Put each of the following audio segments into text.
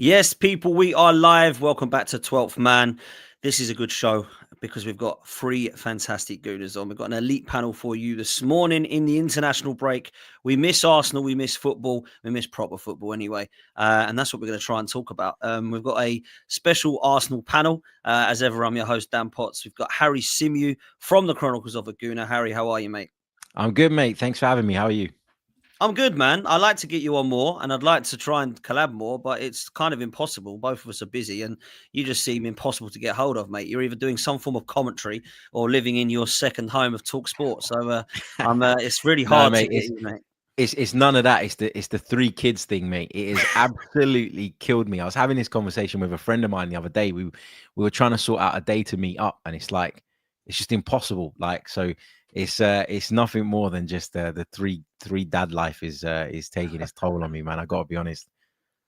Yes, people, we are live. Welcome back to 12th Man. This is a good show because we've got three fantastic gooners on. We've got an elite panel for you this morning in the international break. We miss Arsenal, we miss football, we miss proper football anyway. And that's what we're going to try and talk about. We've got a special Arsenal panel. As ever, I'm your host, Dan Potts. We've got Harry Simew from the Chronicles of a Gooner. Harry, how are you, mate? I'm good, mate. Thanks for having me. How are you? I'm good, man. I like to get you on more and I'd like to try and collab more, but it's kind of impossible. Both of us are busy and you just seem impossible to get hold of, mate. You're either doing some form of commentary or living in your second home of Talk Sport. So it's really No, hard to mate. get you, mate. It's none of that. It's the three kids thing, mate. It has absolutely killed me. I was having this conversation with a friend of mine the other day. We were trying to sort out a day to meet up, and it's just impossible. It's nothing more than just the three dad life is taking its toll on me, man. I got to be honest.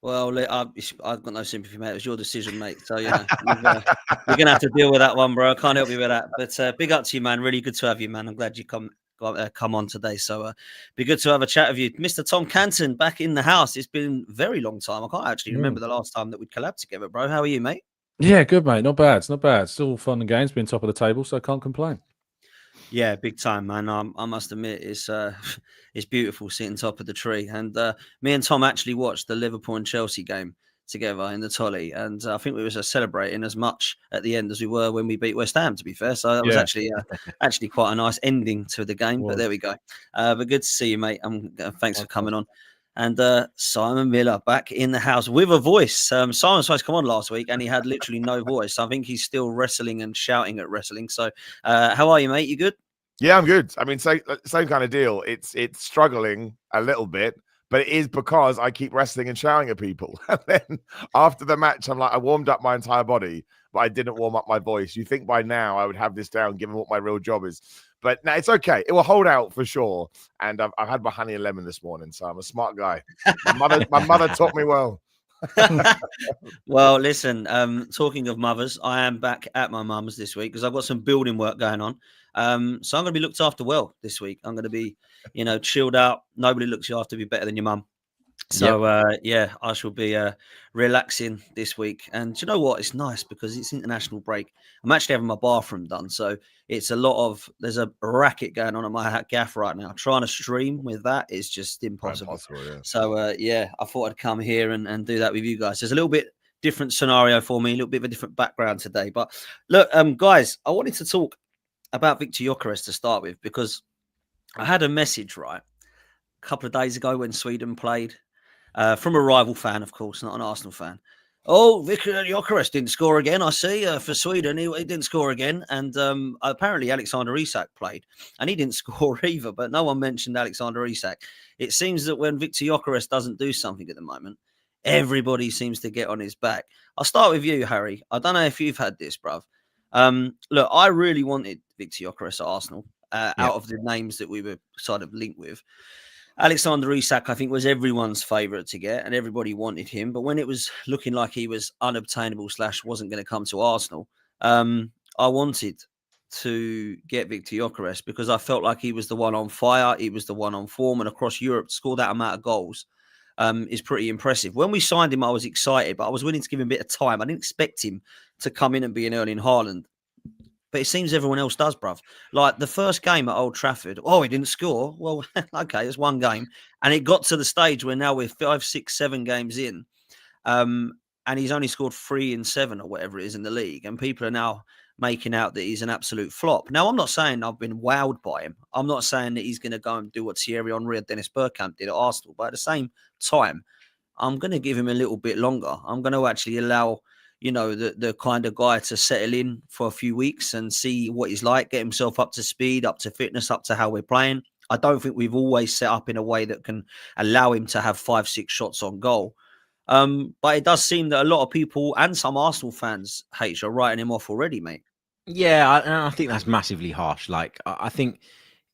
Well, I've got no sympathy, mate. It was your decision, mate. So, you're going to have to deal with that one, bro. I can't help you with that. But big up to you, man. Really good to have you, man. I'm glad you come on today. So, be good to have a chat with you. Mr. Tom Canton, back in the house. It's been a very long time. I can't actually remember the last time that we'd collabed together, bro. How are you, mate? Yeah, good, mate. Not bad. It's not bad. Still fun and games, being top of the table, so I can't complain. Yeah, big time, man. I must admit, it's beautiful sitting top of the tree. And me and Tom actually watched the Liverpool and Chelsea game together in the Tolly, and I think we were celebrating as much at the end as we were when we beat West Ham. To be fair, so that was actually quite a nice ending to the game. But there we go. But good to see you, mate. Thanks for coming on. And Simon Miller back in the house with a voice. Simon was supposed to come on last week and he had literally no voice. I think he's still wrestling and shouting at wrestling. So how are you, mate? You good? Yeah, I'm good. I mean, same kind of deal. It's struggling a little bit, but it is because I keep wrestling and shouting at people. And then after the match, I'm like, I warmed up my entire body, but I didn't warm up my voice. You think by now I would have this down, given what my real job is. But no, it's okay. It will hold out for sure. And I've had my honey and lemon this morning, so I'm a smart guy. My mother taught me well. Well, listen, talking of mothers, I am back at my mum's this week because I've got some building work going on. So I'm going to be looked after well this week. I'm going to be, chilled out. Nobody looks you after be better than your mum. So, I shall be relaxing this week. And do you know what? It's nice because it's international break. I'm actually having my bathroom done. So there's a racket going on at my gaff right now. Trying to stream with that is just impossible. Yeah. So, I thought I'd come here and do that with you guys. There's a little bit different scenario for me, a little bit of a different background today. But look, guys, I wanted to talk about Victor Gyökeres to start with because I had a message, right, a couple of days ago when Sweden played. From a rival fan, of course, not an Arsenal fan. Oh, Victor Gyökeres didn't score again. I see for Sweden, he didn't score again. And apparently Alexander Isak played and he didn't score either, but no one mentioned Alexander Isak. It seems that when Victor Gyökeres doesn't do something at the moment, everybody seems to get on his back. I'll start with you, Harry. I don't know if you've had this, bruv. Look, I really wanted Victor Gyökeres at Arsenal out of the names that we were sort of linked with. Alexander Isak, I think, was everyone's favourite to get, and everybody wanted him. But when it was looking like he was unobtainable / wasn't going to come to Arsenal, I wanted to get Victor Gyökeres because I felt like he was the one on fire, he was the one on form, and across Europe to score that amount of goals is pretty impressive. When we signed him, I was excited, but I was willing to give him a bit of time. I didn't expect him to come in and be an Erling Haaland. But it seems everyone else does, bruv. Like the first game at Old Trafford, he didn't score. Well, okay, it's one game. And it got to the stage where now we're 5, 6, 7 games in. And he's only scored 3 in 7 or whatever it is in the league. And people are now making out that he's an absolute flop. Now, I'm not saying I've been wowed by him. I'm not saying that he's going to go and do what Thierry Henry or Dennis Bergkamp did at Arsenal. But at the same time, I'm going to give him a little bit longer. I'm going to actually allow the kind of guy to settle in for a few weeks and see what he's like, get himself up to speed, up to fitness, up to how we're playing. I don't think we've always set up in a way that can allow him to have 5, 6 shots on goal. But it does seem that a lot of people and some Arsenal fans, H, are writing him off already, mate. Yeah, I think that's massively harsh. Like, I think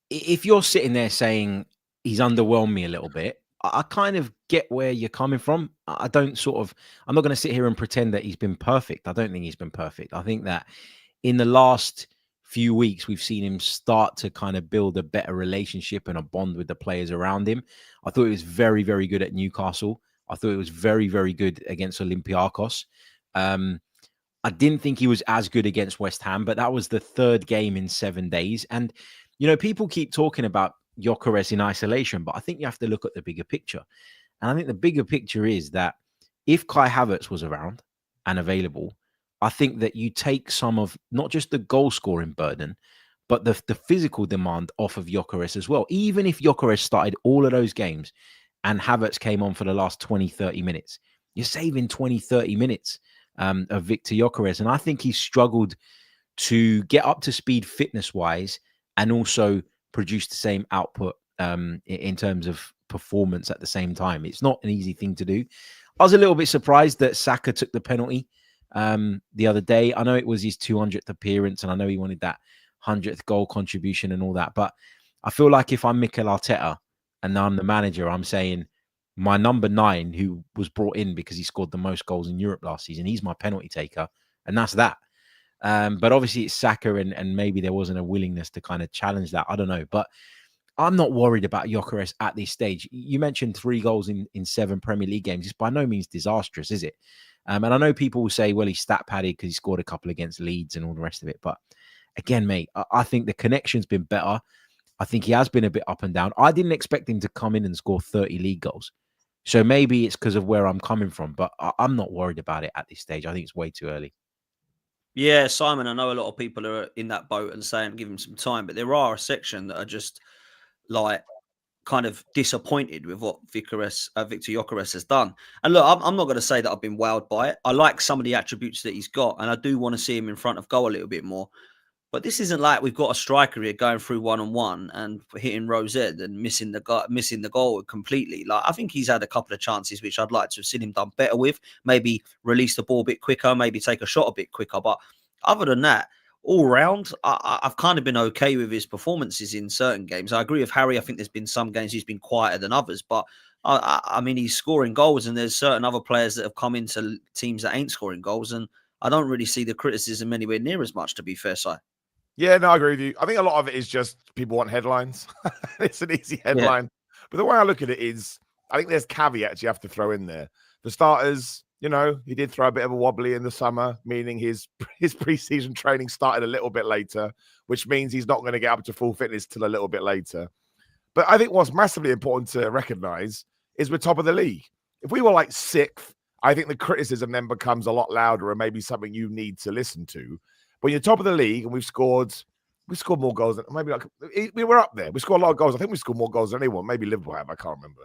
if you're sitting there saying he's underwhelmed me a little bit, I kind of get where you're coming from. I'm not going to sit here and pretend that he's been perfect. I don't think he's been perfect. I think that in the last few weeks, we've seen him start to kind of build a better relationship and a bond with the players around him. I thought he was very, very good at Newcastle. I thought it was very, very good against Olympiacos. I didn't think he was as good against West Ham, but that was the third game in 7 days. And, people keep talking about Gyökeres in isolation, but I think you have to look at the bigger picture. And I think the bigger picture is that if Kai Havertz was around and available, I think that you take some of not just the goal scoring burden, but the physical demand off of Gyökeres as well. Even if Gyökeres started all of those games and Havertz came on for the last 20, 30 minutes, you're saving 20, 30 minutes of Victor Gyökeres. And I think he's struggled to get up to speed fitness-wise and also produce the same output in terms of performance at the same time. It's not an easy thing to do. I was a little bit surprised that Saka took the penalty the other day. I know it was his 200th appearance, and I know he wanted that 100th goal contribution and all that. But I feel like if I'm Mikel Arteta and I'm the manager, I'm saying my number 9, who was brought in because he scored the most goals in Europe last season, he's my penalty taker, and that's that. But obviously it's Saka, and maybe there wasn't a willingness to kind of challenge that. I don't know. But I'm not worried about Gyökeres at this stage. You mentioned 3 goals in 7 Premier League games. It's by no means disastrous, is it? And I know people will say, well, he's stat padded because he scored a couple against Leeds and all the rest of it. But again, mate, I think the connection's been better. I think he has been a bit up and down. I didn't expect him to come in and score 30 league goals. So maybe it's because of where I'm coming from, but I'm not worried about it at this stage. I think it's way too early. Yeah, Simon, I know a lot of people are in that boat and saying give him some time, but there are a section that are just like kind of disappointed with what Victor Gyökeres has done. And look, I'm not going to say that I've been wowed by it. I like some of the attributes that he's got, and I do want to see him in front of goal a little bit more. But this isn't like we've got a striker here going through one-on-one and hitting Rosette and missing the goal completely. Like, I think he's had a couple of chances which I'd like to have seen him done better with. Maybe release the ball a bit quicker, maybe take a shot a bit quicker. But other than that, all round, I've kind of been okay with his performances in certain games. I agree with Harry. I think there's been some games he's been quieter than others. But, I mean, he's scoring goals, and there's certain other players that have come into teams that ain't scoring goals. And I don't really see the criticism anywhere near as much, to be fair, Si. Yeah, no, I agree with you. I think a lot of it is just people want headlines. It's an easy headline. Yeah. But the way I look at it is, I think there's caveats you have to throw in there. The starters, he did throw a bit of a wobbly in the summer, meaning his preseason training started a little bit later, which means he's not going to get up to full fitness till a little bit later. But I think what's massively important to recognize is we're top of the league. If we were like 6th, I think the criticism then becomes a lot louder and maybe something you need to listen to. When you're top of the league and we scored more goals than maybe we were up there. We scored a lot of goals. I think we scored more goals than anyone. Maybe Liverpool have. I can't remember.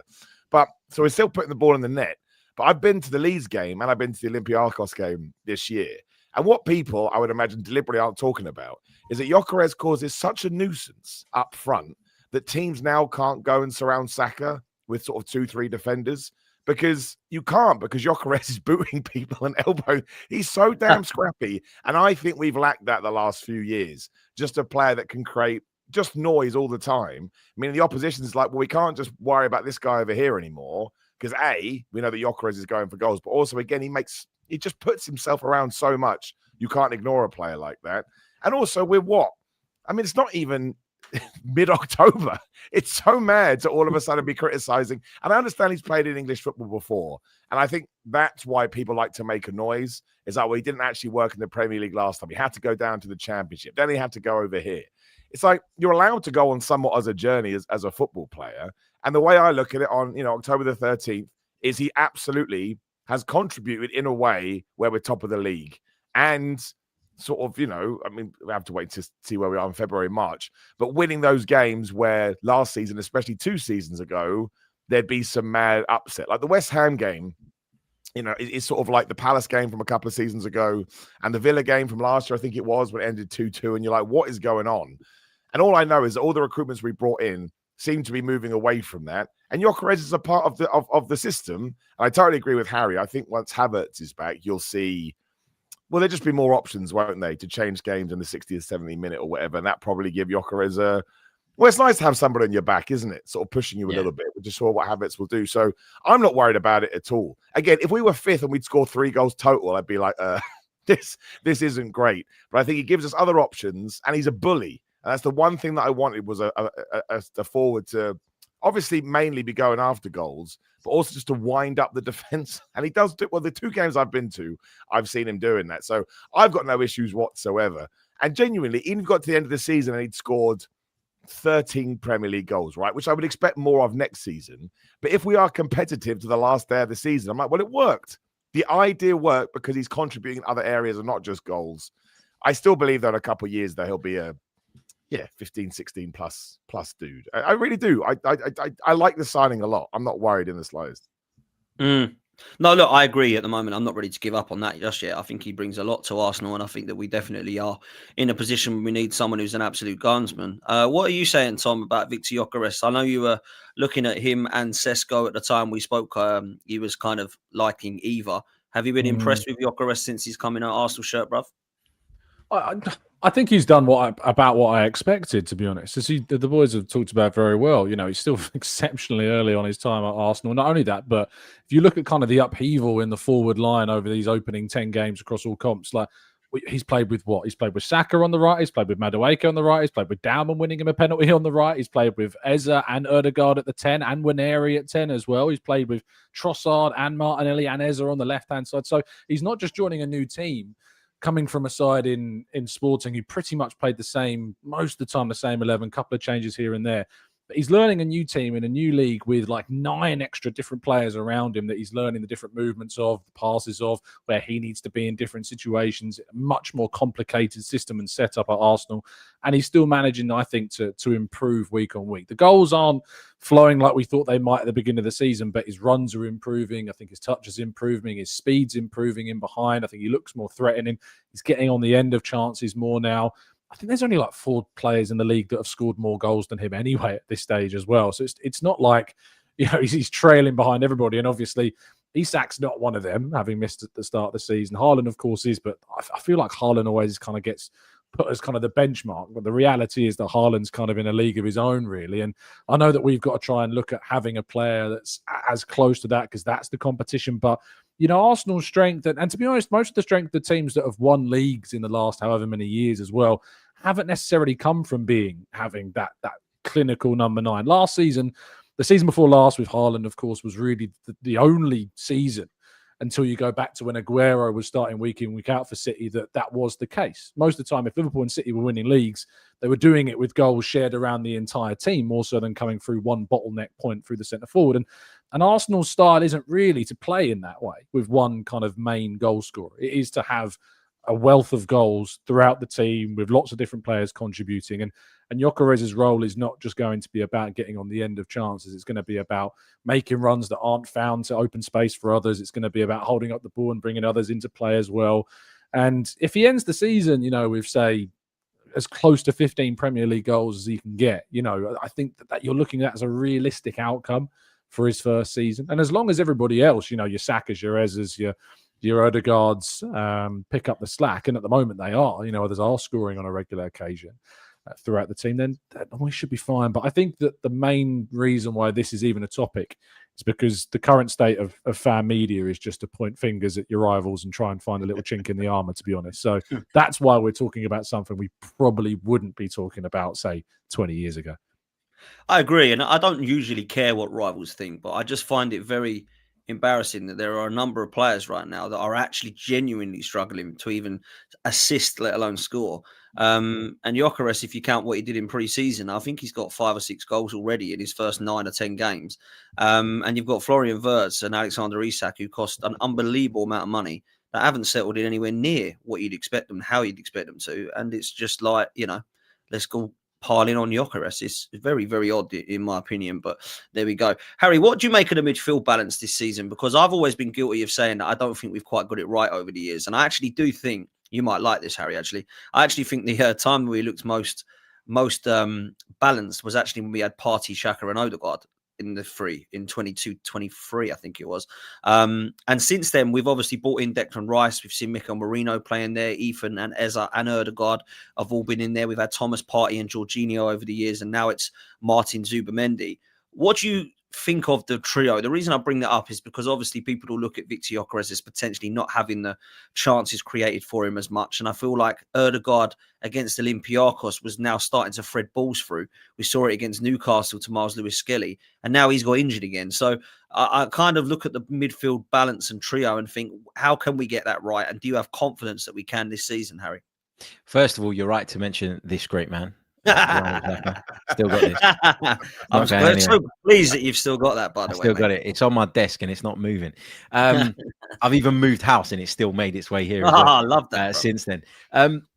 But so we're still putting the ball in the net. But I've been to the Leeds game and I've been to the Olympiacos game this year. And what people, I would imagine, deliberately aren't talking about is that Gyökeres causes such a nuisance up front that teams now can't go and surround Saka with sort of 2-3 defenders. Because you can't, because Gyökeres is booting people and elbowing. He's so damn scrappy. And I think we've lacked that the last few years. Just a player that can create just noise all the time. I mean, the opposition is like, well, we can't just worry about this guy over here anymore. Because A, we know that Gyökeres is going for goals. But also, again, he just puts himself around so much. You can't ignore a player like that. And also, we're what? I mean, it's not even mid-October. It's so mad to all of a sudden be criticizing. And I understand he's played in English football before. And I think that's why people like to make a noise, is that, well, he didn't actually work in the Premier League last time. He had to go down to the Championship. Then he had to go over here. It's like you're allowed to go on somewhat as a journey as a football player. And the way I look at it on, October the 13th is he absolutely has contributed in a way where we're top of the league. And sort of, I mean, we have to wait to see where we are in February, March, but winning those games where last season, especially 2 seasons ago, there'd be some mad upset. Like the West Ham game, it's sort of like the Palace game from a couple of seasons ago and the Villa game from last year, I think it was, when it ended 2-2. And you're like, what is going on? And all I know is that all the recruitments we brought in seem to be moving away from that. And Gyökeres is a part of the system. And I totally agree with Harry. I think once Havertz is back, you'll see, well, there'll just be more options, won't they, to change games in the 60th, 70th minute or whatever. And that probably give Gyökeres well, it's nice to have somebody on your back, isn't it? Sort of pushing you a little bit. We just saw what Havertz will do. So I'm not worried about it at all. Again, if we were 5th and we'd score 3 goals total, I'd be like, this isn't great. But I think he gives us other options and he's a bully. And that's the one thing that I wanted, was a forward to obviously mainly be going after goals, but also just to wind up the defense. And he does do, well, the 2 games I've been to, I've seen him doing that. So I've got no issues whatsoever. And genuinely, even if he got to the end of the season and he'd scored 13 Premier League goals, right, which I would expect more of next season. But if we are competitive to the last day of the season, I'm like, well, it worked. The idea worked because he's contributing in other areas and not just goals. I still believe that in a couple of years, though, he'll be a 15, 16 plus dude. I really do. I like the signing a lot. I'm not worried in the slightest. No, look, I agree at the moment. I'm not ready to give up on that just yet. I think he brings a lot to Arsenal, and I think that we definitely are in a position where we need someone who's an absolute gunsman. What are you saying, Tom, about Victor Gyökeres? I know you were looking at him and Sesko at the time we spoke. He was kind of liking either. Have you been impressed with Gyökeres since he's come in an Arsenal shirt, bruv? I think he's done about what I expected, to be honest. As the boys have talked about very well, he's still exceptionally early on his time at Arsenal. Not only that, but if you look at kind of the upheaval in the forward line over these opening 10 games across all comps, like he's played with what? He's played with Saka on the right. He's played with Madueke on the right. He's played with Dowman winning him a penalty on the right. He's played with Eze and Ødegaard at the 10 and Winnable at 10 as well. He's played with Trossard and Martinelli and Eze on the left-hand side. So he's not just joining a new team, coming from a side in Sporting who pretty much played most of the time, the same 11, couple of changes here and there. But he's learning a new team in a new league with like 9 extra different players around him that he's learning the different movements of, the passes of, where he needs to be in different situations. A much more complicated system and setup at Arsenal. And he's still managing, I think, to improve week on week. The goals aren't flowing like we thought they might at the beginning of the season, but his runs are improving. I think his touch is improving. His speed's improving in behind. I think he looks more threatening. He's getting on the end of chances more now. I think there's only like 4 players in the league that have scored more goals than him anyway at this stage as well. So it's not like, he's trailing behind everybody. And obviously, Isak's not one of them, having missed at the start of the season. Haaland, of course, is, but I feel like Haaland always kind of gets put as kind of the benchmark. But the reality is that Haaland's kind of in a league of his own, really. And I know that we've got to try and look at having a player that's as close to that because that's the competition. But Arsenal's strength, and to be honest, most of the strength of the teams that have won leagues in the last however many years as well, haven't necessarily come from having that clinical number 9. Last season, the season before last with Haaland, of course, was really the only season until you go back to when Aguero was starting week in, week out for City, that was the case. Most of the time, if Liverpool and City were winning leagues, they were doing it with goals shared around the entire team, more so than coming through one bottleneck point through the centre forward. And Arsenal's style isn't really to play in that way with one kind of main goal scorer. It is to have a wealth of goals throughout the team with lots of different players contributing. And Gyökeres' role is not just going to be about getting on the end of chances. It's going to be about making runs that aren't found to open space for others. It's going to be about holding up the ball and bringing others into play as well. And if he ends the season, with, say, as close to 15 Premier League goals as he can get, I think that you're looking at as a realistic outcome for his first season. And as long as everybody else, your Sakas, your Ezes, your Ødegaards pick up the slack, and at the moment they are, others are scoring on a regular occasion throughout the team, then we should be fine. But I think that the main reason why this is even a topic is because the current state of fan media is just to point fingers at your rivals and try and find a little chink in the armor, to be honest. So that's why we're talking about something we probably wouldn't be talking about, say, 20 years ago. I agree. And I don't usually care what rivals think, but I just find it very embarrassing that there are a number of players right now that are actually genuinely struggling to even assist, let alone score. And Gyökeres, if you count what he did in pre-season, I think he's got 5 or 6 goals already in his first 9 or 10 games. And you've got Florian Wirtz and Alexander Isak, who cost an unbelievable amount of money, that haven't settled in anywhere near what you'd expect them, how you'd expect them to. And it's just like, let's go piling on Gyökeres. It's very, very odd in my opinion, but there we go. Harry, what do you make of the midfield balance this season? Because I've always been guilty of saying that I don't think we've quite got it right over the years. And I actually do think, you might like this, Harry, actually. I actually think the time we looked most balanced was actually when we had Partey, Xhaka and Ødegaard in the 3 in 22-23, I think it was. And since then, we've obviously brought in Declan Rice. We've seen Mikel Merino playing there. Ethan and Eze and Ødegaard have all been in there. We've had Thomas Partey and Jorginho over the years, and now it's Martin Zubimendi. What do you think of the trio, the reason I bring that up is because obviously people will look at Victor Gyökeres as potentially not having the chances created for him as much. And I feel like Ødegaard against Olympiacos was now starting to thread balls through. We saw it against Newcastle to Miles Lewis-Skelly, and now he's got injured again. So I kind of look at the midfield balance and trio and think, how can we get that right? And do you have confidence that we can this season, Harry? First of all, you're right to mention this great man. Still got this. I'm so pleased that you've still got that, by the way. Still got it. It's on my desk and it's not moving. I've even moved house and it's still made its way here. I love that. Since then.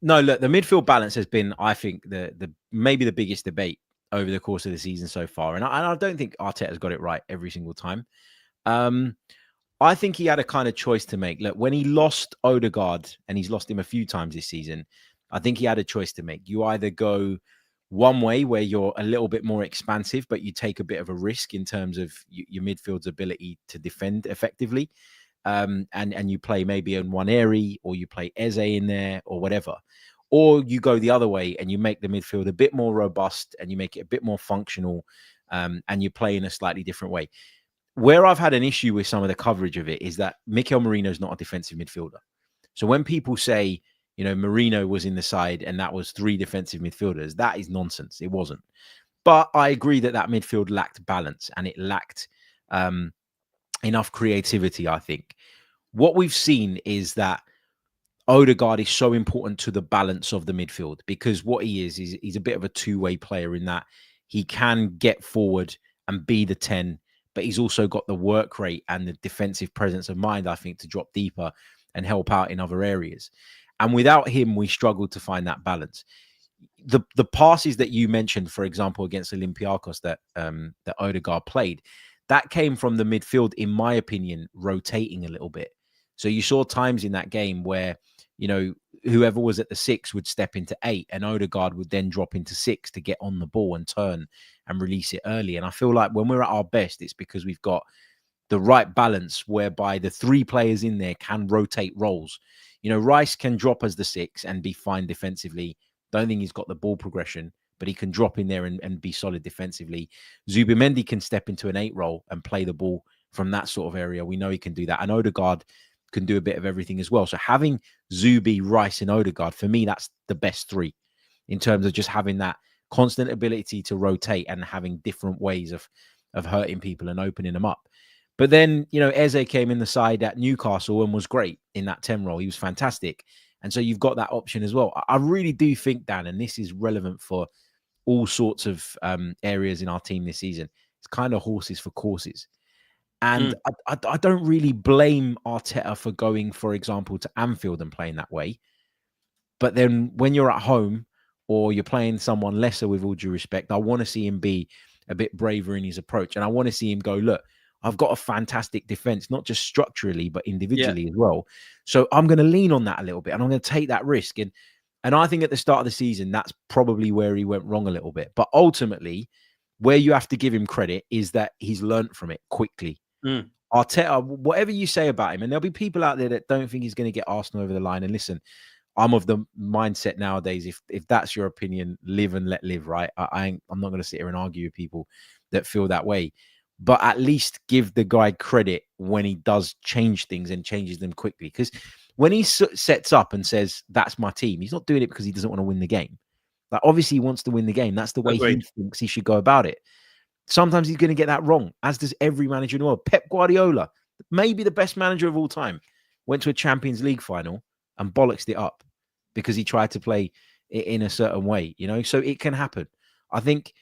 No, look, the midfield balance has been, I think, the maybe the biggest debate over the course of the season so far. And I don't think Arteta's got it right every single time. I think he had a kind of choice to make. Look, when he lost Ødegaard, and he's lost him a few times this season, I think he had a choice to make. You either go one way where you're a little bit more expansive, but you take a bit of a risk in terms of your midfield's ability to defend effectively. And you play maybe in one area, or you play Eze in there or whatever. Or you go the other way and you make the midfield a bit more robust and you make it a bit more functional, and you play in a slightly different way. Where I've had an issue with some of the coverage of it is that Mikel Merino is not a defensive midfielder. So when people say, you know, Merino was in the side and that was 3 defensive midfielders, that is nonsense. It wasn't. But I agree that midfield lacked balance and it lacked enough creativity, I think. What we've seen is that Ødegaard is so important to the balance of the midfield, because what he is he's a bit of a two-way player in that he can get forward and be the 10, but he's also got the work rate and the defensive presence of mind, I think, to drop deeper and help out in other areas. And without him, we struggled to find that balance. The passes that you mentioned, for example, against Olympiacos that Ødegaard played, that came from the midfield, in my opinion, rotating a little bit. So you saw times in that game where, you know, whoever was at the 6 would step into 8 and Ødegaard would then drop into 6 to get on the ball and turn and release it early. And I feel like when we're at our best, it's because we've got the right balance whereby the 3 players in there can rotate roles. You know, Rice can drop as the 6 and be fine defensively. Don't think he's got the ball progression, but he can drop in there and be solid defensively. Zubimendi can step into an 8 role and play the ball from that sort of area. We know he can do that. And Ødegaard can do a bit of everything as well. So having Zubi, Rice and Ødegaard, for me, that's the best 3 in terms of just having that constant ability to rotate and having different ways of hurting people and opening them up. But then, you know, Eze came in the side at Newcastle and was great in that 10 role. He was fantastic. And so you've got that option as well. I really do think, Dan, and this is relevant for all sorts of areas in our team this season, it's kind of horses for courses. And I don't really blame Arteta for going, for example, to Anfield and playing that way. But then when you're at home or you're playing someone lesser, with all due respect, I want to see him be a bit braver in his approach. And I want to see him go, look, I've got a fantastic defense, not just structurally, but individually as well. So I'm going to lean on that a little bit and I'm going to take that risk. And I think at the start of the season, that's probably where he went wrong a little bit. But ultimately, where you have to give him credit is that he's learnt from it quickly. Arteta, whatever you say about him, and there'll be people out there that don't think he's going to get Arsenal over the line. And listen, I'm of the mindset nowadays, if that's your opinion, live and let live, right? I'm not going to sit here and argue with people that feel that way. But at least give the guy credit when he does change things and changes them quickly. Because when he sets up and says, that's my team, he's not doing it because he doesn't want to win the game. Like, obviously he wants to win the game. That's the way he thinks he should go about it. Sometimes he's going to get that wrong, as does every manager in the world. Pep Guardiola, maybe the best manager of all time, went to a Champions League final and bollocksed it up because he tried to play it in a certain way, you know? So it can happen. I think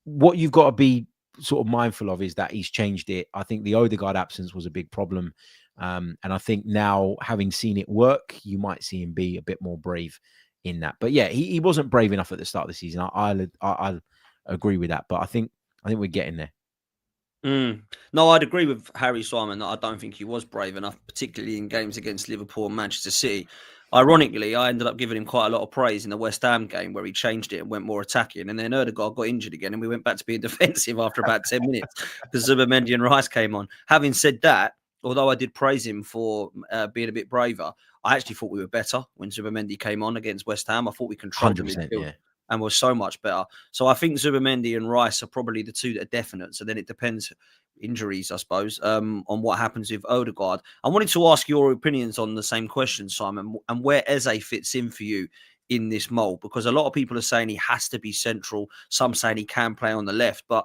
what you've got to be sort of mindful of is that he's changed it. I think the Ødegaard absence was a big problem. And I think now, having seen it work, you might see him be a bit more brave in that. But yeah, he wasn't brave enough at the start of the season. I'll agree with that. But I think we're getting there. No, I'd agree with Harry Simon that I don't think he was brave enough, particularly in games against Liverpool and Manchester City. Ironically, I ended up giving him quite a lot of praise in the West Ham game where he changed it and went more attacking. And then Ødegaard got injured again and we went back to being defensive after about 10 minutes because Zubimendi and Rice came on. Having said that, although I did praise him for being a bit braver, I actually thought we were better when Zubimendi came on against West Ham. I thought we controlled the midfield and was so much better. So I think Zubimendi and Rice are probably the two that are definite. So then it depends, injuries, I suppose, on what happens with Odegaard. I wanted to ask your opinions on the same question, Simon, and where Eze fits in for you in this mold, because a lot of people are saying he has to be central. Some saying he can play on the left, but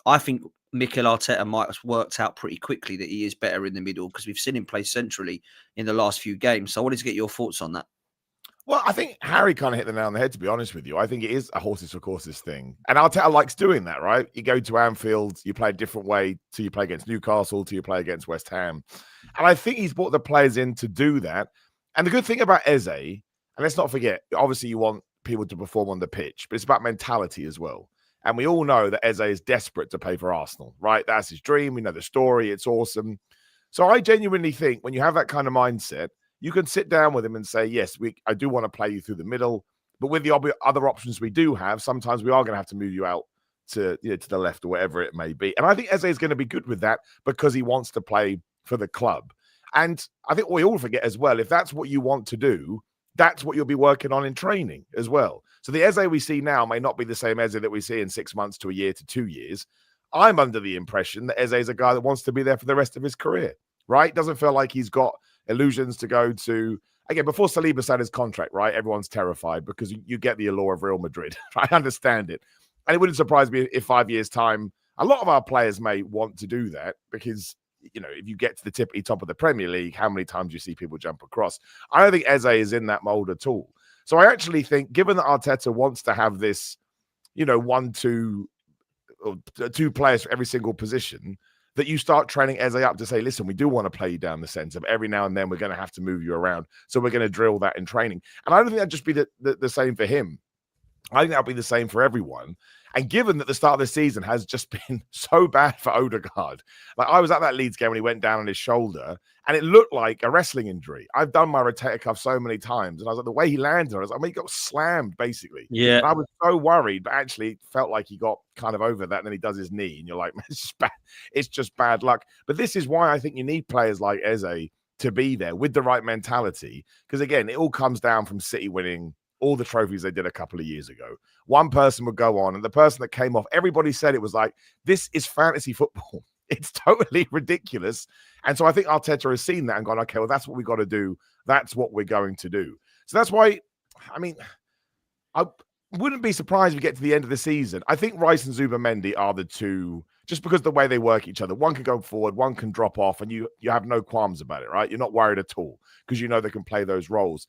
I think Mikel Arteta might have worked out pretty quickly that he is better in the middle, because we've seen him play centrally in the last few games. So I wanted to get your thoughts on that. Well, I think Harry kind of hit the nail on the head, to be honest with you. I think it is a horses for courses thing. And Arteta likes doing that, right? You go to Anfield, you play a different way till you play against Newcastle, till you play against West Ham. And I think he's brought the players in to do that. And the good thing about Eze, and let's not forget, obviously you want people to perform on the pitch, but it's about mentality as well. And we all know that Eze is desperate to play for Arsenal, right? That's his dream. We know the story. It's awesome. So I genuinely think when you have that kind of mindset, you can sit down with him and say, yes, I do want to play you through the middle, but with the other options we do have, sometimes we are going to have to move you out to the left or whatever it may be. And I think Eze is going to be good with that because he wants to play for the club. And I think we all forget as well, if that's what you want to do, that's what you'll be working on in training as well. So the Eze we see now may not be the same Eze that we see in 6 months to a year to 2 years. I'm under the impression that Eze is a guy that wants to be there for the rest of his career, right? Doesn't feel like he's got illusions to go to. Again, before Saliba signed his contract, right? Everyone's terrified because you get the allure of Real Madrid. I understand it. And it wouldn't surprise me if 5 years' time, a lot of our players may want to do that because, if you get to the tippity top of the Premier League, how many times you see people jump across? I don't think Eze is in that mold at all. So I actually think, given that Arteta wants to have this, 1, 2, or 2 players for every single position, that you start training Eze up to say, listen, we do want to play you down the centre, but every now and then we're going to have to move you around. So we're going to drill that in training. And I don't think that'd just be the same for him. I think that'll be the same for everyone. And given that the start of the season has just been so bad for Odegaard, like I was at that Leeds game when he went down on his shoulder and it looked like a wrestling injury. I've done my rotator cuff so many times and I was like, the way he landed, I was like, he got slammed basically. Yeah. And I was so worried, but actually it felt like he got kind of over that. And then he does his knee and you're like, man, it's just bad luck. But this is why I think you need players like Eze to be there with the right mentality. Because again, it all comes down from City winning all the trophies they did a couple of years ago. One person would go on and the person that came off, everybody said it was like, this is fantasy football. It's totally ridiculous. And so I think Arteta has seen that and gone, okay, well, that's what we got to do. That's what we're going to do. So that's why, I wouldn't be surprised if we get to the end of the season. I think Rice and Zubimendi are the two, just because of the way they work each other. One can go forward, one can drop off, and you have no qualms about it, right? You're not worried at all because you know they can play those roles.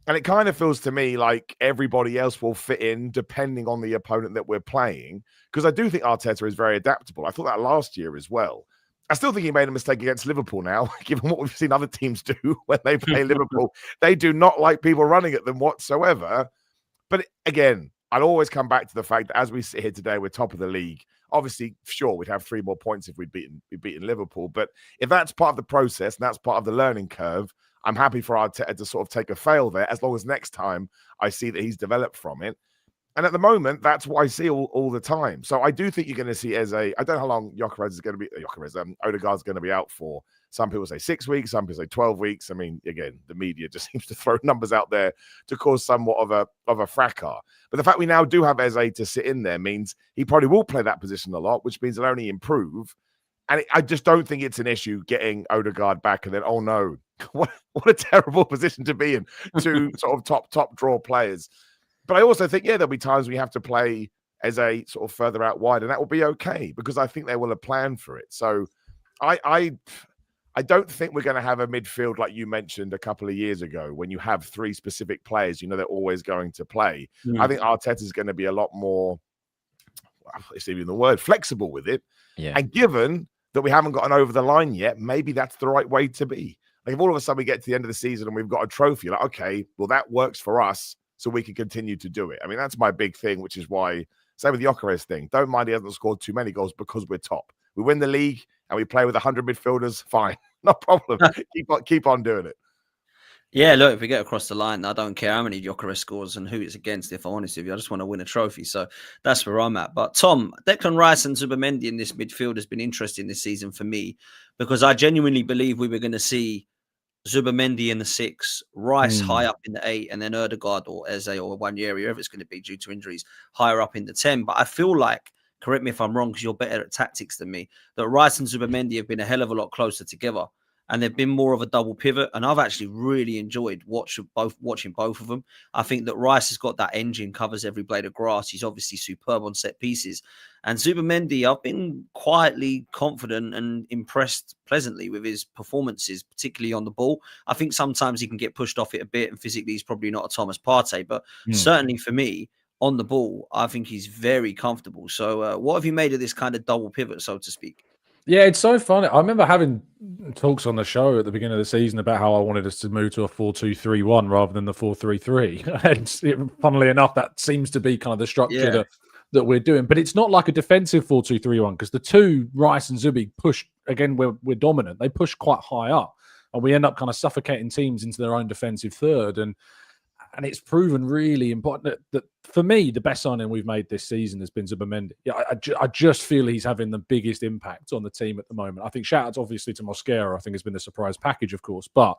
And it kind of feels to me like everybody else will fit in depending on the opponent that we're playing. Because I do think Arteta is very adaptable. I thought that last year as well. I still think he made a mistake against Liverpool now, given what we've seen other teams do when they play Liverpool. They do not like people running at them whatsoever. But again, I'll always come back to the fact that as we sit here today, we're top of the league. Obviously, sure, we'd have 3 more points if we'd beaten Liverpool. But if that's part of the process and that's part of the learning curve, I'm happy for Arteta to sort of take a fail there, as long as next time I see that he's developed from it. And at the moment, that's what I see all the time. So I do think you're going to see Eze. I don't know how long Odegaard's going to be out for. Some people say 6 weeks, some people say 12 weeks. I mean, again, the media just seems to throw numbers out there to cause somewhat of a fracas. But the fact we now do have Eze to sit in there means he probably will play that position a lot, which means he'll only improve. And I just don't think it's an issue getting Odegaard back and then, oh no, what a terrible position to be in, to sort of top draw players. But I also think, there'll be times we have to play as a sort of further out wide, and that will be okay because I think they will have planned for it. So I don't think we're going to have a midfield like you mentioned a couple of years ago when you have 3 specific players, they're always going to play. I think Arteta is going to be a lot more, it's even the word, flexible with it. Yeah. And given that we haven't gotten over the line yet, maybe that's the right way to be. Like if all of a sudden we get to the end of the season and we've got a trophy, like, okay, well, that works for us, so we can continue to do it. I mean, that's my big thing, which is why, same with the Gyökeres thing, don't mind he hasn't scored too many goals because we're top. We win the league and we play with 100 midfielders, fine, no problem. keep on doing it. Yeah, look, if we get across the line, I don't care how many Gyökeres scores and who it's against, if I'm honest with you. I just want to win a trophy. So that's where I'm at. But Tom, Declan Rice and Zubimendi in this midfield has been interesting this season for me because I genuinely believe we were going to see Zubimendi in the 6, Rice Hmm. high up in the 8, and then Erdegaard or Eze or Wanyeri, whoever it's going to be due to injuries, higher up in the 10. But I feel like, correct me if I'm wrong, because you're better at tactics than me, that Rice and Zubimendi have been a hell of a lot closer together. And they've been more of a double pivot. And I've actually really enjoyed watching both of them. I think that Rice has got that engine, covers every blade of grass. He's obviously superb on set pieces. And Zubimendi, I've been quietly confident and impressed pleasantly with his performances, particularly on the ball. I think sometimes he can get pushed off it a bit, and physically he's probably not a Thomas Partey. But certainly for me, on the ball, I think he's very comfortable. So what have you made of this kind of double pivot, so to speak? Yeah, it's so funny. I remember having talks on the show at the beginning of the season about how I wanted us to move to a 4-2-3-1 rather than the 4-3-3. And funnily enough, that seems to be kind of the structure that we're doing. But it's not like a defensive 4-2-3-1 because the two, Rice and Zubi, push, again, we're dominant. They push quite high up and we end up kind of suffocating teams into their own defensive third. And it's proven really important that for me, the best signing we've made this season has been Zubimendi. Yeah, I just feel he's having the biggest impact on the team at the moment. I think shout out obviously to Mosquera. I think has been a surprise package, of course, but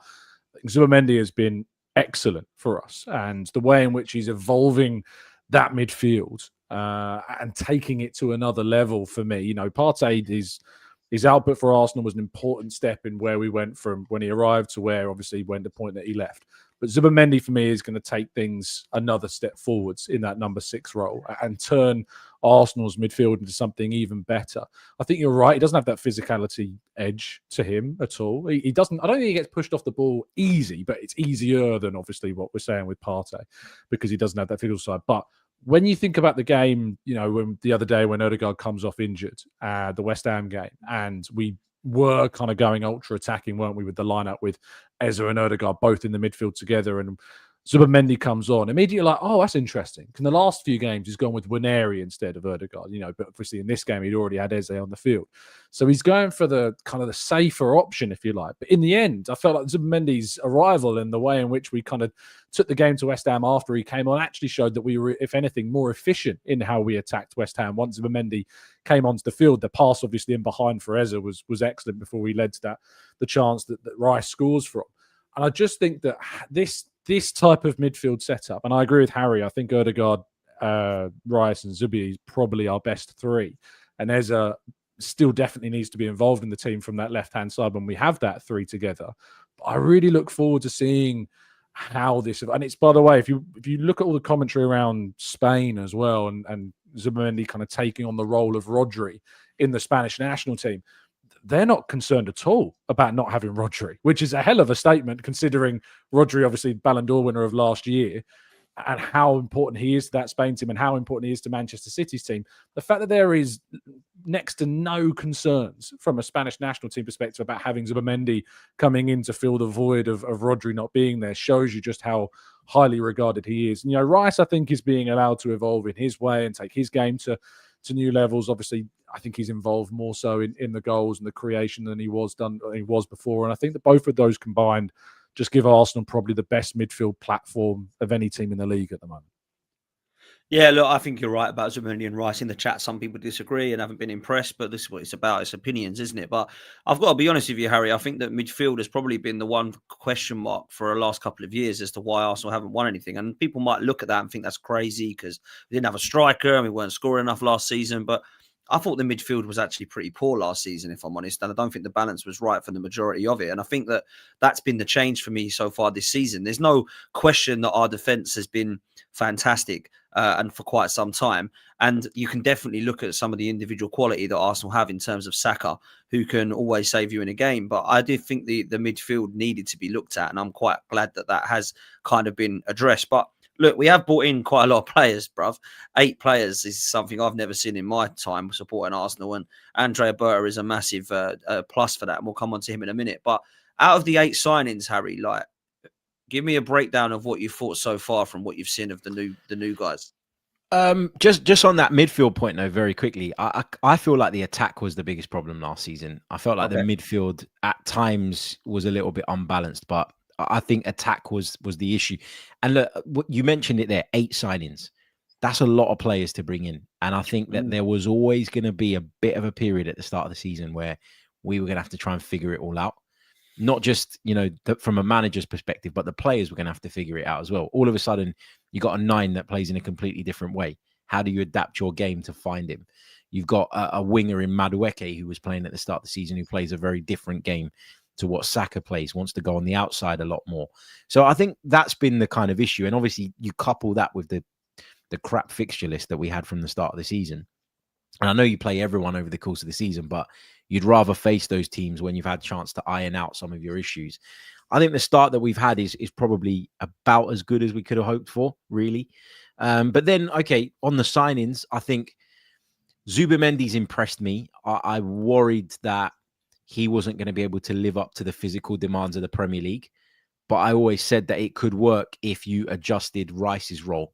Zubimendi has been excellent for us, and the way in which he's evolving that midfield and taking it to another level for me. You know, Partey his output for Arsenal was an important step in where we went from when he arrived to where obviously went the point that he left. But Zubimendi for me is going to take things another step forwards in that number 6 role and turn Arsenal's midfield into something even better. I think you're right. He doesn't have that physicality edge to him at all. He doesn't. I don't think he gets pushed off the ball easy, but it's easier than obviously what we're saying with Partey because he doesn't have that physical side. But when you think about the game, you know, when the other day when Odegaard comes off injured, the West Ham game, and we were kind of going ultra attacking, weren't we, with the lineup with Eze and Odegaard both in the midfield together, and Zubimendi comes on immediately, like, oh, that's interesting. Because in the last few games, he's gone with Wanyeri instead of Odegaard, you know, but obviously in this game, he'd already had Eze on the field. So he's going for the kind of the safer option, if you like. But in the end, I felt like Zubimendi's arrival and the way in which we kind of took the game to West Ham after he came on actually showed that we were, if anything, more efficient in how we attacked West Ham. Once Zubimendi came onto the field, the pass obviously in behind for Eze was excellent before we led to the chance that Rice scores from. And I just think that this type of midfield setup, and I agree with Harry, I think Odegaard, Rice and Zubi is probably our best 3. And Eze still definitely needs to be involved in the team from that left-hand side when we have that 3 together. But I really look forward to seeing how this... And it's, by the way, if you look at all the commentary around Spain as well, and Zubimendi kind of taking on the role of Rodri in the Spanish national team, they're not concerned at all about not having Rodri, which is a hell of a statement considering Rodri, obviously Ballon d'Or winner of last year, and how important he is to that Spain team and how important he is to Manchester City's team. The fact that there is next to no concerns from a Spanish national team perspective about having Zubimendi coming in to fill the void of Rodri not being there shows you just how highly regarded he is. And, you know, Rice, I think, is being allowed to evolve in his way and take his game to new levels. Obviously, I think he's involved more so in the goals and the creation than he was before. And I think that both of those combined just give Arsenal probably the best midfield platform of any team in the league at the moment. Yeah, look, I think you're right about Zubimendi and Rice in the chat. Some people disagree and haven't been impressed, but this is what it's about. It's opinions, isn't it? But I've got to be honest with you, Harry. I think that midfield has probably been the one question mark for the last couple of years as to why Arsenal haven't won anything. And people might look at that and think that's crazy because we didn't have a striker and we weren't scoring enough last season. But I thought the midfield was actually pretty poor last season, if I'm honest. And I don't think the balance was right for the majority of it. And I think that that's been the change for me so far this season. There's no question that our defence has been fantastic and for quite some time. And you can definitely look at some of the individual quality that Arsenal have in terms of Saka, who can always save you in a game. But I do think the midfield needed to be looked at. And I'm quite glad that that has kind of been addressed. But look, we have brought in quite a lot of players, bruv. 8 players is something I've never seen in my time supporting Arsenal. And Andrea Berta is a massive plus for that. And we'll come on to him in a minute. But out of the 8 signings, Harry, like, give me a breakdown of what you thought so far from what you've seen of the new guys. Just on that midfield point, though, very quickly, I feel like the attack was the biggest problem last season. I felt like the midfield at times was a little bit unbalanced, but I think attack was the issue. And look, you mentioned it there, 8 signings. That's a lot of players to bring in. And I think that there was always going to be a bit of a period at the start of the season where we were going to have to try and figure it all out. not just, from a manager's perspective, but the players were going to have to figure it out as well. All of a sudden, you got a 9 that plays in a completely different way. How do you adapt your game to find him? You've got a winger in Madueke who was playing at the start of the season, who plays a very different game to what Saka plays, wants to go on the outside a lot more. So I think that's been the kind of issue. And obviously you couple that with the crap fixture list that we had from the start of the season. And I know you play everyone over the course of the season, but you'd rather face those teams when you've had a chance to iron out some of your issues. I think the start that we've had is probably about as good as we could have hoped for, really. But then, okay, on the signings, I think Zubimendi's impressed me. I worried that he wasn't going to be able to live up to the physical demands of the Premier League. But I always said that it could work if you adjusted Rice's role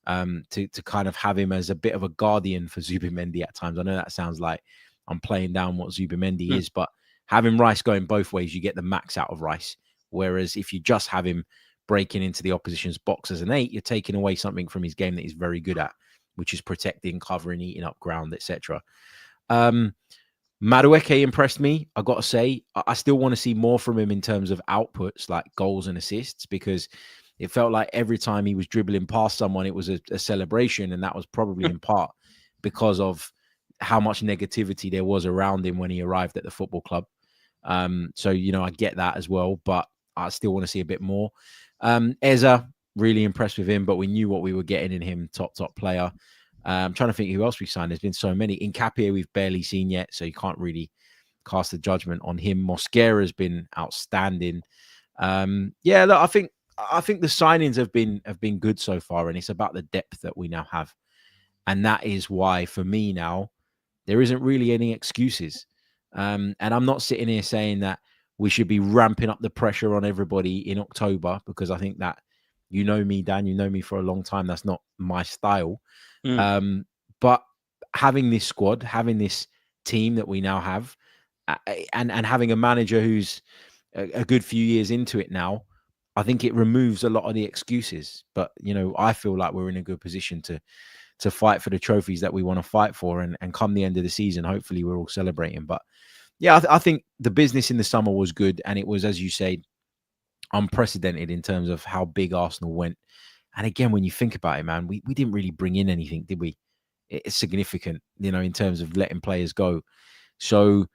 to kind of have him as a bit of a guardian for Zubimendi at times. I know that sounds like I'm playing down what Zubimendi is, but having Rice going both ways, you get the max out of Rice. Whereas if you just have him breaking into the opposition's box as an 8, you're taking away something from his game that he's very good at, which is protecting, covering, eating up ground, etc. Madueke impressed me. I got to say, I still want to see more from him in terms of outputs like goals and assists, because it felt like every time he was dribbling past someone, it was a celebration. And that was probably in part because of how much negativity there was around him when he arrived at the football club. So, I get that as well, but I still want to see a bit more. Eza, really impressed with him, but we knew what we were getting in him, top player. I'm trying to think who else we signed. There's been so many. Nkapia we've barely seen yet, so you can't really cast a judgment on him. Mosquera's been outstanding. Look, I think the signings have been good so far, and it's about the depth that we now have. And that is why, for me now, there isn't really any excuses. And I'm not sitting here saying that we should be ramping up the pressure on everybody in October, because I think that, me, Dan, you know me for a long time. That's not my style. But having this squad, having this team that we now have, and having a manager who's a good few years into it now, I think it removes a lot of the excuses. But, I feel like we're in a good position to fight for the trophies that we want to fight for. And come the end of the season, hopefully we're all celebrating. But yeah, I think the business in the summer was good. And it was, as you say, unprecedented in terms of how big Arsenal went. And again, when you think about it, man, we didn't really bring in anything, did we? It's significant, in terms of letting players go. So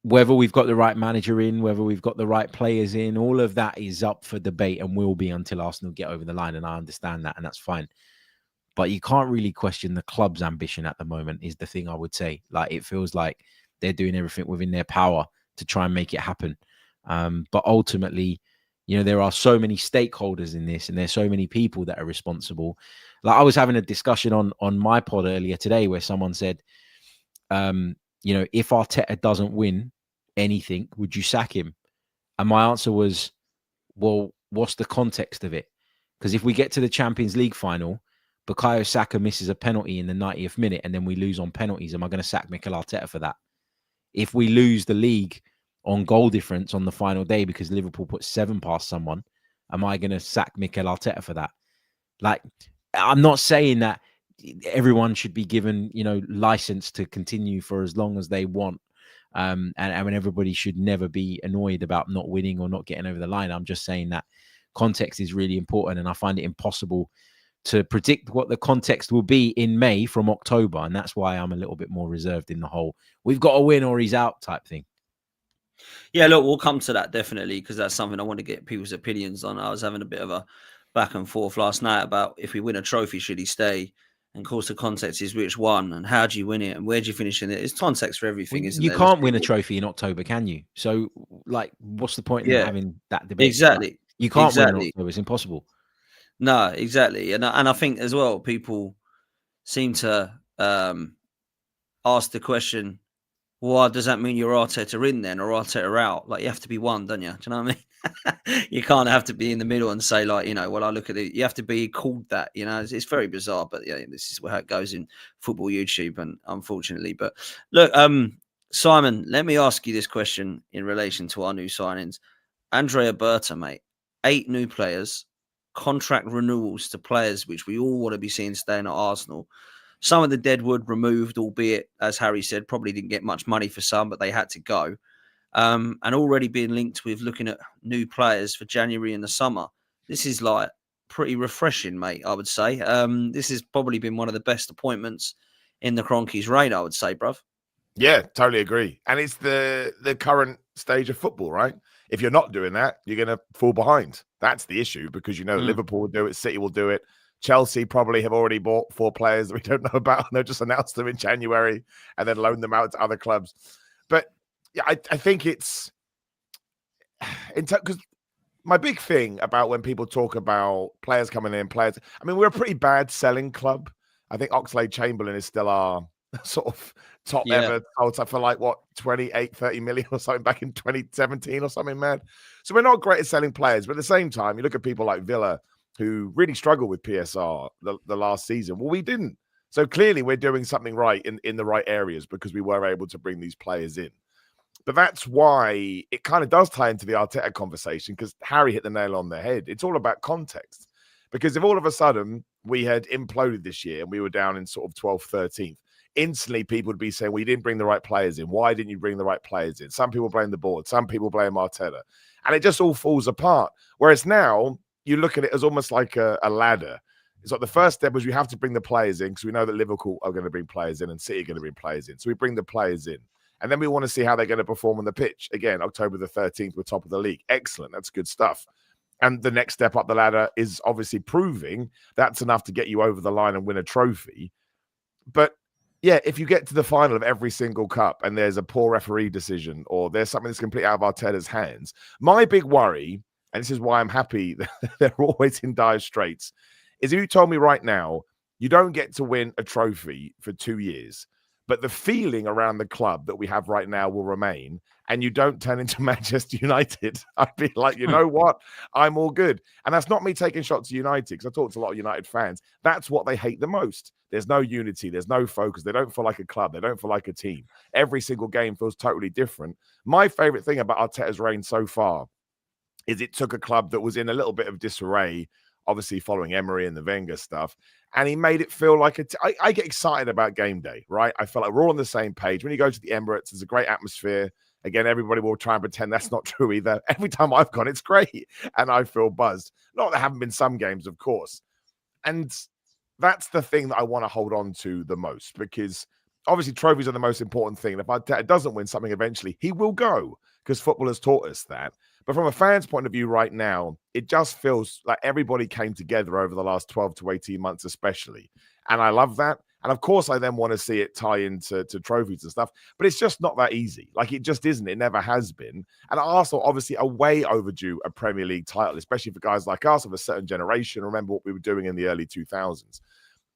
whether we've got the right manager in, whether we've got the right players in, all of that is up for debate and will be until Arsenal get over the line. And I understand that, and that's fine. But you can't really question the club's ambition at the moment, is the thing I would say. Like, it feels like they're doing everything within their power to try and make it happen. But ultimately, there are so many stakeholders in this, and there's so many people that are responsible. Like, I was having a discussion on my pod earlier today where someone said, if Arteta doesn't win anything, would you sack him? And my answer was, well, what's the context of it? Because if we get to the Champions League final, Bukayo Saka misses a penalty in the 90th minute and then we lose on penalties, am I going to sack Mikel Arteta for that? If we lose the league on goal difference on the final day because Liverpool put 7 past someone, am I going to sack Mikel Arteta for that? Like, I'm not saying that everyone should be given, license to continue for as long as they want. And when everybody should never be annoyed about not winning or not getting over the line. I'm just saying that context is really important. And I find it impossible to predict what the context will be in May from October. And that's why I'm a little bit more reserved in the whole, we've got to win or he's out type thing. Yeah, look, we'll come to that definitely, because that's something I want to get people's opinions on. I was having a bit of a back and forth last night about if we win a trophy, should he stay? And of course, the context is which one and how do you win it and where do you finish in it? It's context for everything, isn't you there? You can't win a trophy in October, can you? So, like, what's the point in having that debate? Exactly. Like, you can't win in October. It's impossible. No, exactly. And I think as well, people seem to ask the question, well, does that mean you're Arteta in then or Arteta out? Like, you have to be one, don't you? Do you know what I mean? You can't have to be in the middle and say, like, well, I look at it. You have to be called that, It's very bizarre, but yeah, this is how it goes in football YouTube, and unfortunately. But look, Simon, let me ask you this question in relation to our new signings. Andrea Berta, mate, 8 new players, contract renewals to players which we all want to be seeing staying at Arsenal. Some of the deadwood removed, albeit, as Harry said, probably didn't get much money for some, but they had to go. and already being linked with looking at new players for January in the summer. This is like pretty refreshing, mate, I would say. This has probably been one of the best appointments in the Kroenkes' reign, I would say, bruv. Yeah, totally agree. And it's the current stage of football, right? If you're not doing that, you're going to fall behind. That's the issue, because Liverpool will do it, City will do it. Chelsea probably have already bought 4 players that we don't know about, and they'll just announce them in January and then loan them out to other clubs. But yeah, I think it's because my big thing about when people talk about players coming in, I mean, we're a pretty bad selling club. I think Oxlade-Chamberlain is still our sort of top ever sold for like what 30 million or something back in 2017 or something mad. So we're not great at selling players, but at the same time, you look at people like Villa who really struggled with PSR the last season. Well, we didn't. So clearly we're doing something right in the right areas because we were able to bring these players in. But that's why it kind of does tie into the Arteta conversation, because Harry hit the nail on the head. It's all about context. Because if all of a sudden we had imploded this year and we were down in sort of 12th, 13th, instantly people would be saying, well, you didn't bring the right players in. Why didn't you bring the right players in? Some people blame the board. Some people blame Arteta. And it just all falls apart. Whereas now you look at it as almost like a ladder. It's like the first step was you have to bring the players in, because we know that Liverpool are going to bring players in and City are going to bring players in. So we bring the players in. And then we want to see how they're going to perform on the pitch. Again, October the 13th, we're top of the league. Excellent. That's good stuff. And the next step up the ladder is obviously proving that's enough to get you over the line and win a trophy. But yeah, if you get to the final of every single cup and there's a poor referee decision or there's something that's completely out of Arteta's hands, my big worry, and this is why I'm happy that they're always in dire straits, is if you told me right now, you don't get to win a trophy for 2 years, but the feeling around the club that we have right now will remain, and you don't turn into Manchester United, I'd be like, you know what? I'm all good. And that's not me taking shots at United, because I talk to a lot of United fans. That's what they hate the most. There's no unity. There's no focus. They don't feel like a club. They don't feel like a team. Every single game feels totally different. My favorite thing about Arteta's reign so far is it took a club that was in a little bit of disarray, obviously following Emery and the Wenger stuff, and he made it feel like I get excited about game day, right? I feel like we're all on the same page. When you go to the Emirates, there's a great atmosphere. Again, everybody will try and pretend that's not true either. Every time I've gone, it's great, and I feel buzzed. Not that there haven't been some games, of course. And that's the thing that I want to hold on to the most, because obviously trophies are the most important thing. If Arteta doesn't win something eventually, he will go, because football has taught us that. But from a fan's point of view right now, it just feels like everybody came together over the last 12 to 18 months especially. And I love that. And of course, I then want to see it tie into trophies and stuff. But it's just not that easy. Like, it just isn't. It never has been. And Arsenal obviously are way overdue a Premier League title, especially for guys like us of a certain generation. Remember what we were doing in the early 2000s.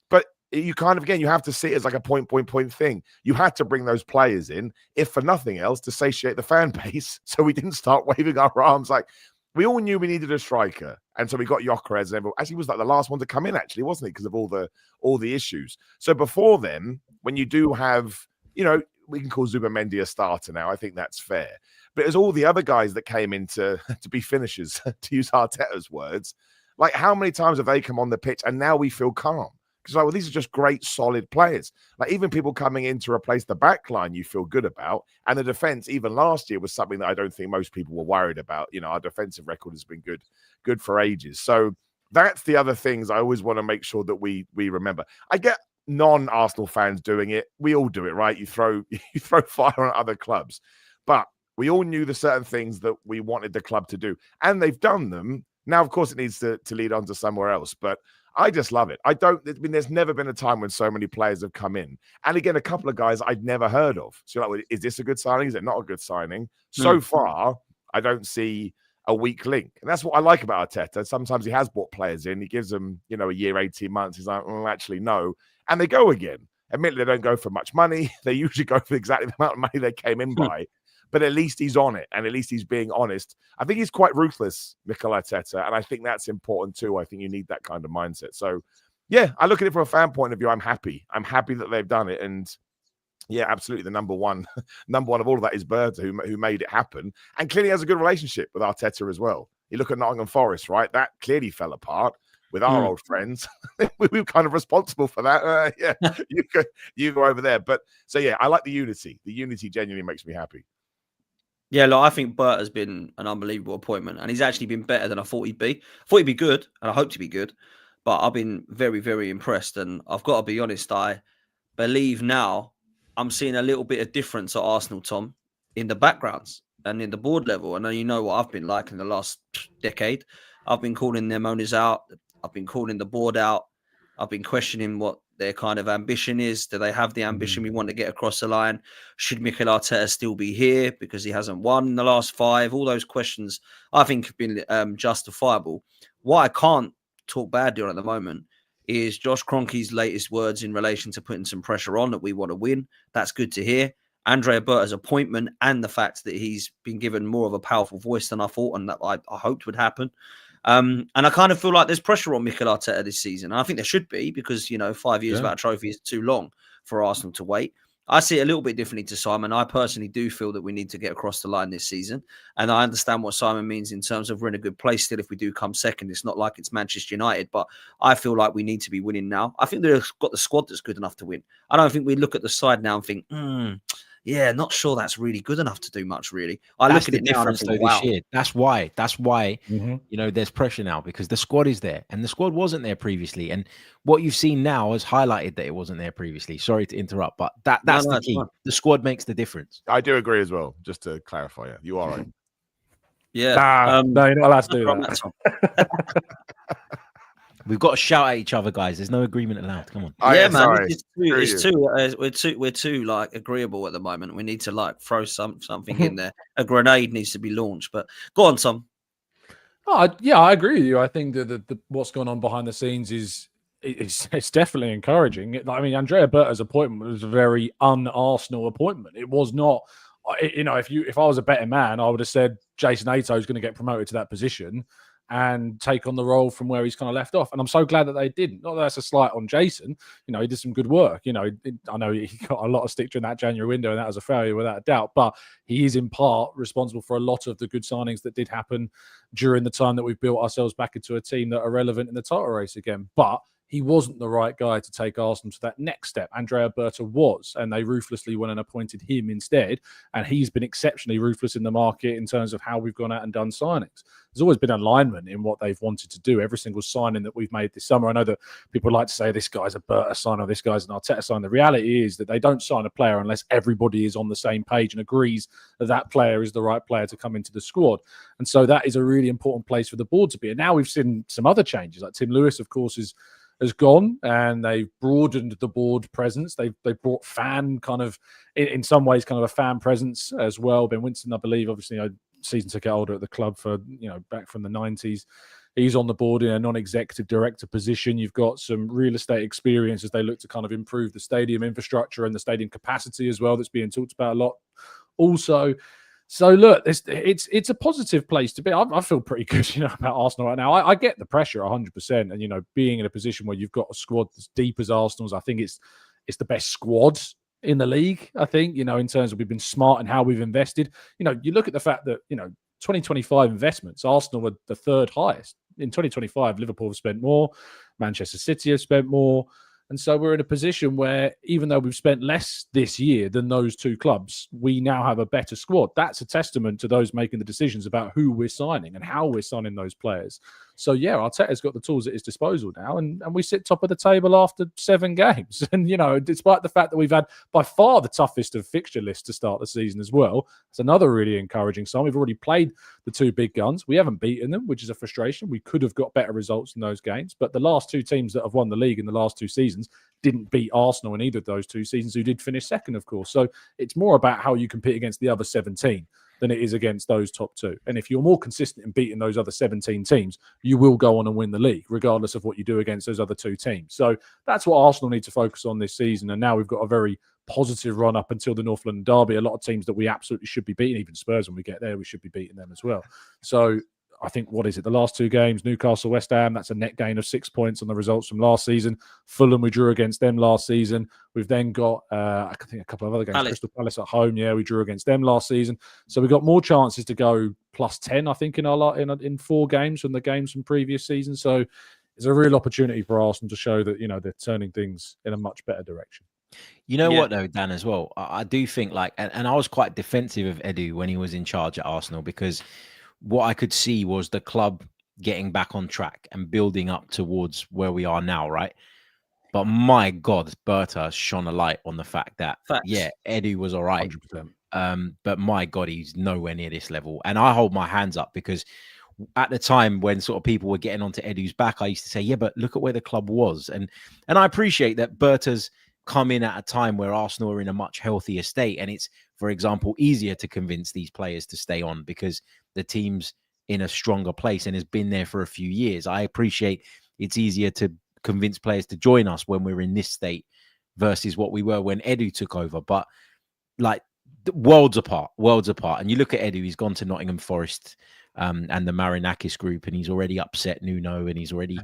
But you kind of, again, you have to see it as like a point thing. You had to bring those players in, if for nothing else, to satiate the fan base. So we didn't start waving our arms. Like, we all knew we needed a striker. And so we got Gyökeres, and everyone, actually, he was like the last one to come in, actually, wasn't he? Because of all the issues. So before then, when you do have, we can call Zubimendi a starter now. I think that's fair. But there's all the other guys that came in to be finishers, to use Arteta's words. Like, how many times have they come on the pitch and now we feel calm? Because, like, well, these are just great, solid players. Like, even people coming in to replace the back line, you feel good about. And the defense, even last year, was something that I don't think most people were worried about. Our defensive record has been good for ages. So that's the other things I always want to make sure that we remember. I get non-Arsenal fans doing it. We all do it, right? You throw fire on other clubs. But we all knew the certain things that we wanted the club to do. And they've done them. Now, of course, it needs to lead on to somewhere else. But I just love it. There's never been a time when so many players have come in. And again, a couple of guys I'd never heard of. So you're like, well, is this a good signing? Is it not a good signing? So far, I don't see a weak link. And that's what I like about Arteta. Sometimes he has brought players in. He gives them, a year, 18 months. He's like, well, actually, no. And they go again. Admittedly, they don't go for much money. They usually go for exactly the amount of money they came in by. But at least he's on it, and at least he's being honest. I think he's quite ruthless, Mikel Arteta, and I think that's important too. I think you need that kind of mindset. So, yeah, I look at it from a fan point of view. I'm happy. I'm happy that they've done it, and yeah, absolutely. The number one of all of that is Bird, who made it happen, and clearly has a good relationship with Arteta as well. You look at Nottingham Forest, right? That clearly fell apart with our old friends. We were kind of responsible for that. Yeah, you go over there. But so yeah, I like the unity. The unity genuinely makes me happy. Yeah, look, I think Bert has been an unbelievable appointment, and he's actually been better than I thought he'd be. I thought he'd be good, and I hoped to be good, but I've been very, very impressed. And I've got to be honest, I believe now I'm seeing a little bit of difference at Arsenal, Tom, in the backgrounds and in the board level. I know you know what I've been like in the last decade. I've been calling their owners out. I've been calling the board out. I've been questioning what their kind of ambition is. Do they have the ambition we want to get across the line? Should Mikel Arteta still be here because he hasn't won in the last 5? All those questions I think have been justifiable. What I can't talk badly on at the moment is Josh Kroenke's latest words in relation to putting some pressure on that we want to win. That's good to hear. Andrea Berta's appointment and the fact that he's been given more of a powerful voice than I thought and that I hoped would happen. And I kind of feel like there's pressure on Mikel Arteta this season. And I think there should be because, 5 years without a trophy is too long for Arsenal to wait. I see it a little bit differently to Simon. I personally do feel that we need to get across the line this season. And I understand what Simon means in terms of we're in a good place still if we do come second. It's not like it's Manchester United, but I feel like we need to be winning now. I think they've got the squad that's good enough to win. I don't think we look at the side now and think, yeah, not sure that's really good enough to do much, really. That's look at it now and think, wow. this year. That's why, there's pressure now because the squad is there and the squad wasn't there previously. And what you've seen now has highlighted that it wasn't there previously. Sorry to interrupt, but that's the key. The squad makes the difference. I do agree as well, just to clarify. Yeah, you are right. Yeah. No, you're not allowed to do that. We've got to shout at each other, guys. There's no agreement allowed. Come on. Yeah, man. We're too like agreeable at the moment. We need to like throw something in there. A grenade needs to be launched. But go on, Tom. Yeah, I agree with you. I think that the what's going on behind the scenes it's definitely encouraging. I mean, Andrea Berta's appointment was a very un-Arsenal appointment. It was not. If I was a betting man, I would have said Jason Ato is going to get promoted to that position and take on the role from where he's kind of left off. And I'm so glad that they didn't. Not that that's a slight on Jason. He did some good work. I know he got a lot of stick during that January window and that was a failure without a doubt. But he is in part responsible for a lot of the good signings that did happen during the time that we've built ourselves back into a team that are relevant in the title race again. But he wasn't the right guy to take Arsenal to that next step. Andrea Berta was, and they ruthlessly went and appointed him instead. And he's been exceptionally ruthless in the market in terms of how we've gone out and done signings. There's always been alignment in what they've wanted to do. Every single signing that we've made this summer, I know that people like to say this guy's a Berta sign or this guy's an Arteta sign. The reality is that they don't sign a player unless everybody is on the same page and agrees that that player is the right player to come into the squad. And so that is a really important place for the board to be. And now we've seen some other changes. Like Tim Lewis, of course, has gone and they've broadened the board presence. They brought fan kind of, in some ways, kind of a fan presence as well. Ben Winston, I believe, obviously, season ticket holder at the club for, back from the 90s. He's on the board in a non-executive director position. You've got some real estate experience as they look to kind of improve the stadium infrastructure and the stadium capacity as well. That's being talked about a lot. Also, so look, it's a positive place to be. I feel pretty good, about Arsenal right now. I get the pressure 100%, and being in a position where you've got a squad as deep as Arsenal's, I think it's the best squad in the league. I think in terms of we've been smart in how we've invested. You look at the fact that 2025 investments, Arsenal were the third highest. In 2025, Liverpool have spent more, Manchester City have spent more. And so we're in a position where even though we've spent less this year than those two clubs, we now have a better squad. That's a testament to those making the decisions about who we're signing and how we're signing those players. So, yeah, Arteta's got the tools at his disposal now, and we sit top of the table after 7 games. And, despite the fact that we've had by far the toughest of fixture lists to start the season as well, it's another really encouraging sign. We've already played the 2 big guns. We haven't beaten them, which is a frustration. We could have got better results in those games. But the last 2 teams that have won the league in the last 2 seasons didn't beat Arsenal in either of those 2 seasons, who did finish second, of course. So it's more about how you compete against the other 17 than it is against those top 2. And if you're more consistent in beating those other 17 teams, you will go on and win the league, regardless of what you do against those other 2 teams. So that's what Arsenal need to focus on this season. And now we've got a very positive run up until the North London derby. A lot of teams that we absolutely should be beating, even Spurs, when we get there, we should be beating them as well. So I think, the last 2 games, Newcastle, West Ham, that's a net gain of 6 points on the results from last season. Fulham, we drew against them last season. We've then got, I think, a couple of other games. Crystal Palace at home, we drew against them last season. So we've got more chances to go plus 10, I think, in 4 games from the games from previous seasons. So it's a real opportunity for Arsenal to show that, they're turning things in a much better direction. You know Yeah. what though, Dan, as well. I do think like, and I was quite defensive of Edu when he was in charge at Arsenal, because what I could see was the club getting back on track and building up towards where we are now, right? But my God, Berta shone a light on the fact that, Facts. yeah, Edu was all right. 100%. But my God, he's nowhere near this level. And I hold my hands up, because at the time when sort of people were getting onto Edu's back, I used to say, yeah, but look at where the club was. And I appreciate that Berta's come in at a time where Arsenal are in a much healthier state. And it's, for example, easier to convince these players to stay on because the team's in a stronger place and has been there for a few years. I appreciate it's easier to convince players to join us when we're in this state versus what we were when Edu took over. But like, worlds apart. And you look at Edu, he's gone to Nottingham Forest and the Marinakis group, and he's already upset Nuno, and he's already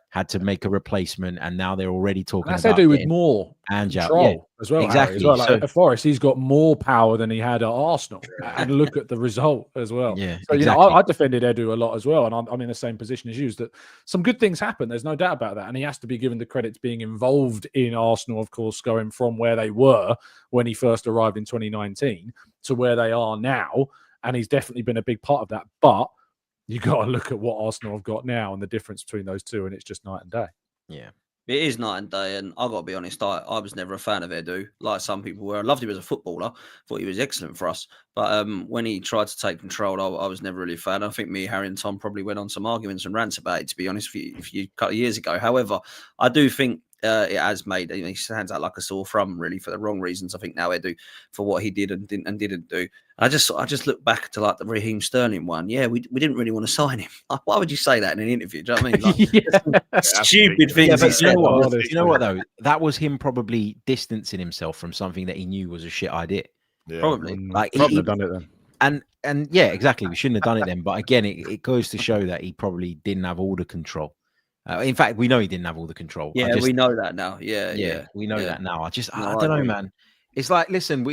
had to make a replacement, and now they're already talking That's about Edu with more Ange out. control as well. Exactly. Harry, as well. Like So, at Forest, he's got more power than he had at Arsenal, and look at the result as well. yeah, So exactly. I defended Edu a lot as well, and I'm in the same position as you. That some good things happen. There's no doubt about that, and he has to be given the credit to being involved in Arsenal, of course, going from where they were when he first arrived in 2019 to where they are now, and he's definitely been a big part of that. But you got to look at what Arsenal have got now and the difference between those two, and it's just night and day. Yeah. It is night and day, and I got to be honest, I was never a fan of Edu, like some people were. I loved him as a footballer, thought he was excellent for us. But when he tried to take control, I was never really a fan. I think me, Harry, and Tom probably went on some arguments and rants about it, to be honest, if you a couple of years ago. However, I do think it has made, he stands out like a sore thumb, really, for the wrong reasons. I think now Edu, for what he did and didn't do. I just look back to like the Raheem Sterling one. Yeah, we didn't really want to sign him. Why would you say that in an interview? Do you know what I mean? Like, stupid things. Yeah, he but said. you know what though? That was him probably distancing himself from something that he knew was a shit idea. Yeah. Probably. Like Probably have done it then. And yeah, exactly. We shouldn't have done it then. But again, it goes to show that he probably didn't have all the control. In fact, we know he didn't have all the control. Yeah, we know that now. Yeah, we know that now. I No, don't know, agree. man. It's like, listen,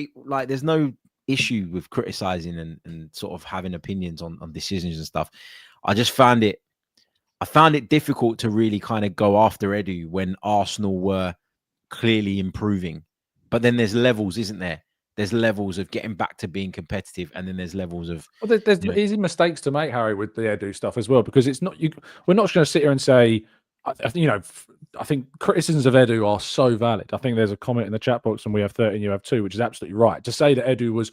there's no issue with criticizing and sort of having opinions on decisions and stuff. I found it difficult to really kind of go after Edu when Arsenal were clearly improving. But then there's levels, isn't there? There's levels of getting back to being competitive, and then there's levels of. Well, there's easy mistakes to make, Harry, with the Edu stuff as well, because it's not we're not going to sit here and say, I think criticisms of Edu are so valid. I think there's a comment in the chat box, and we have 30 and you have 2, which is absolutely right. To say that Edu was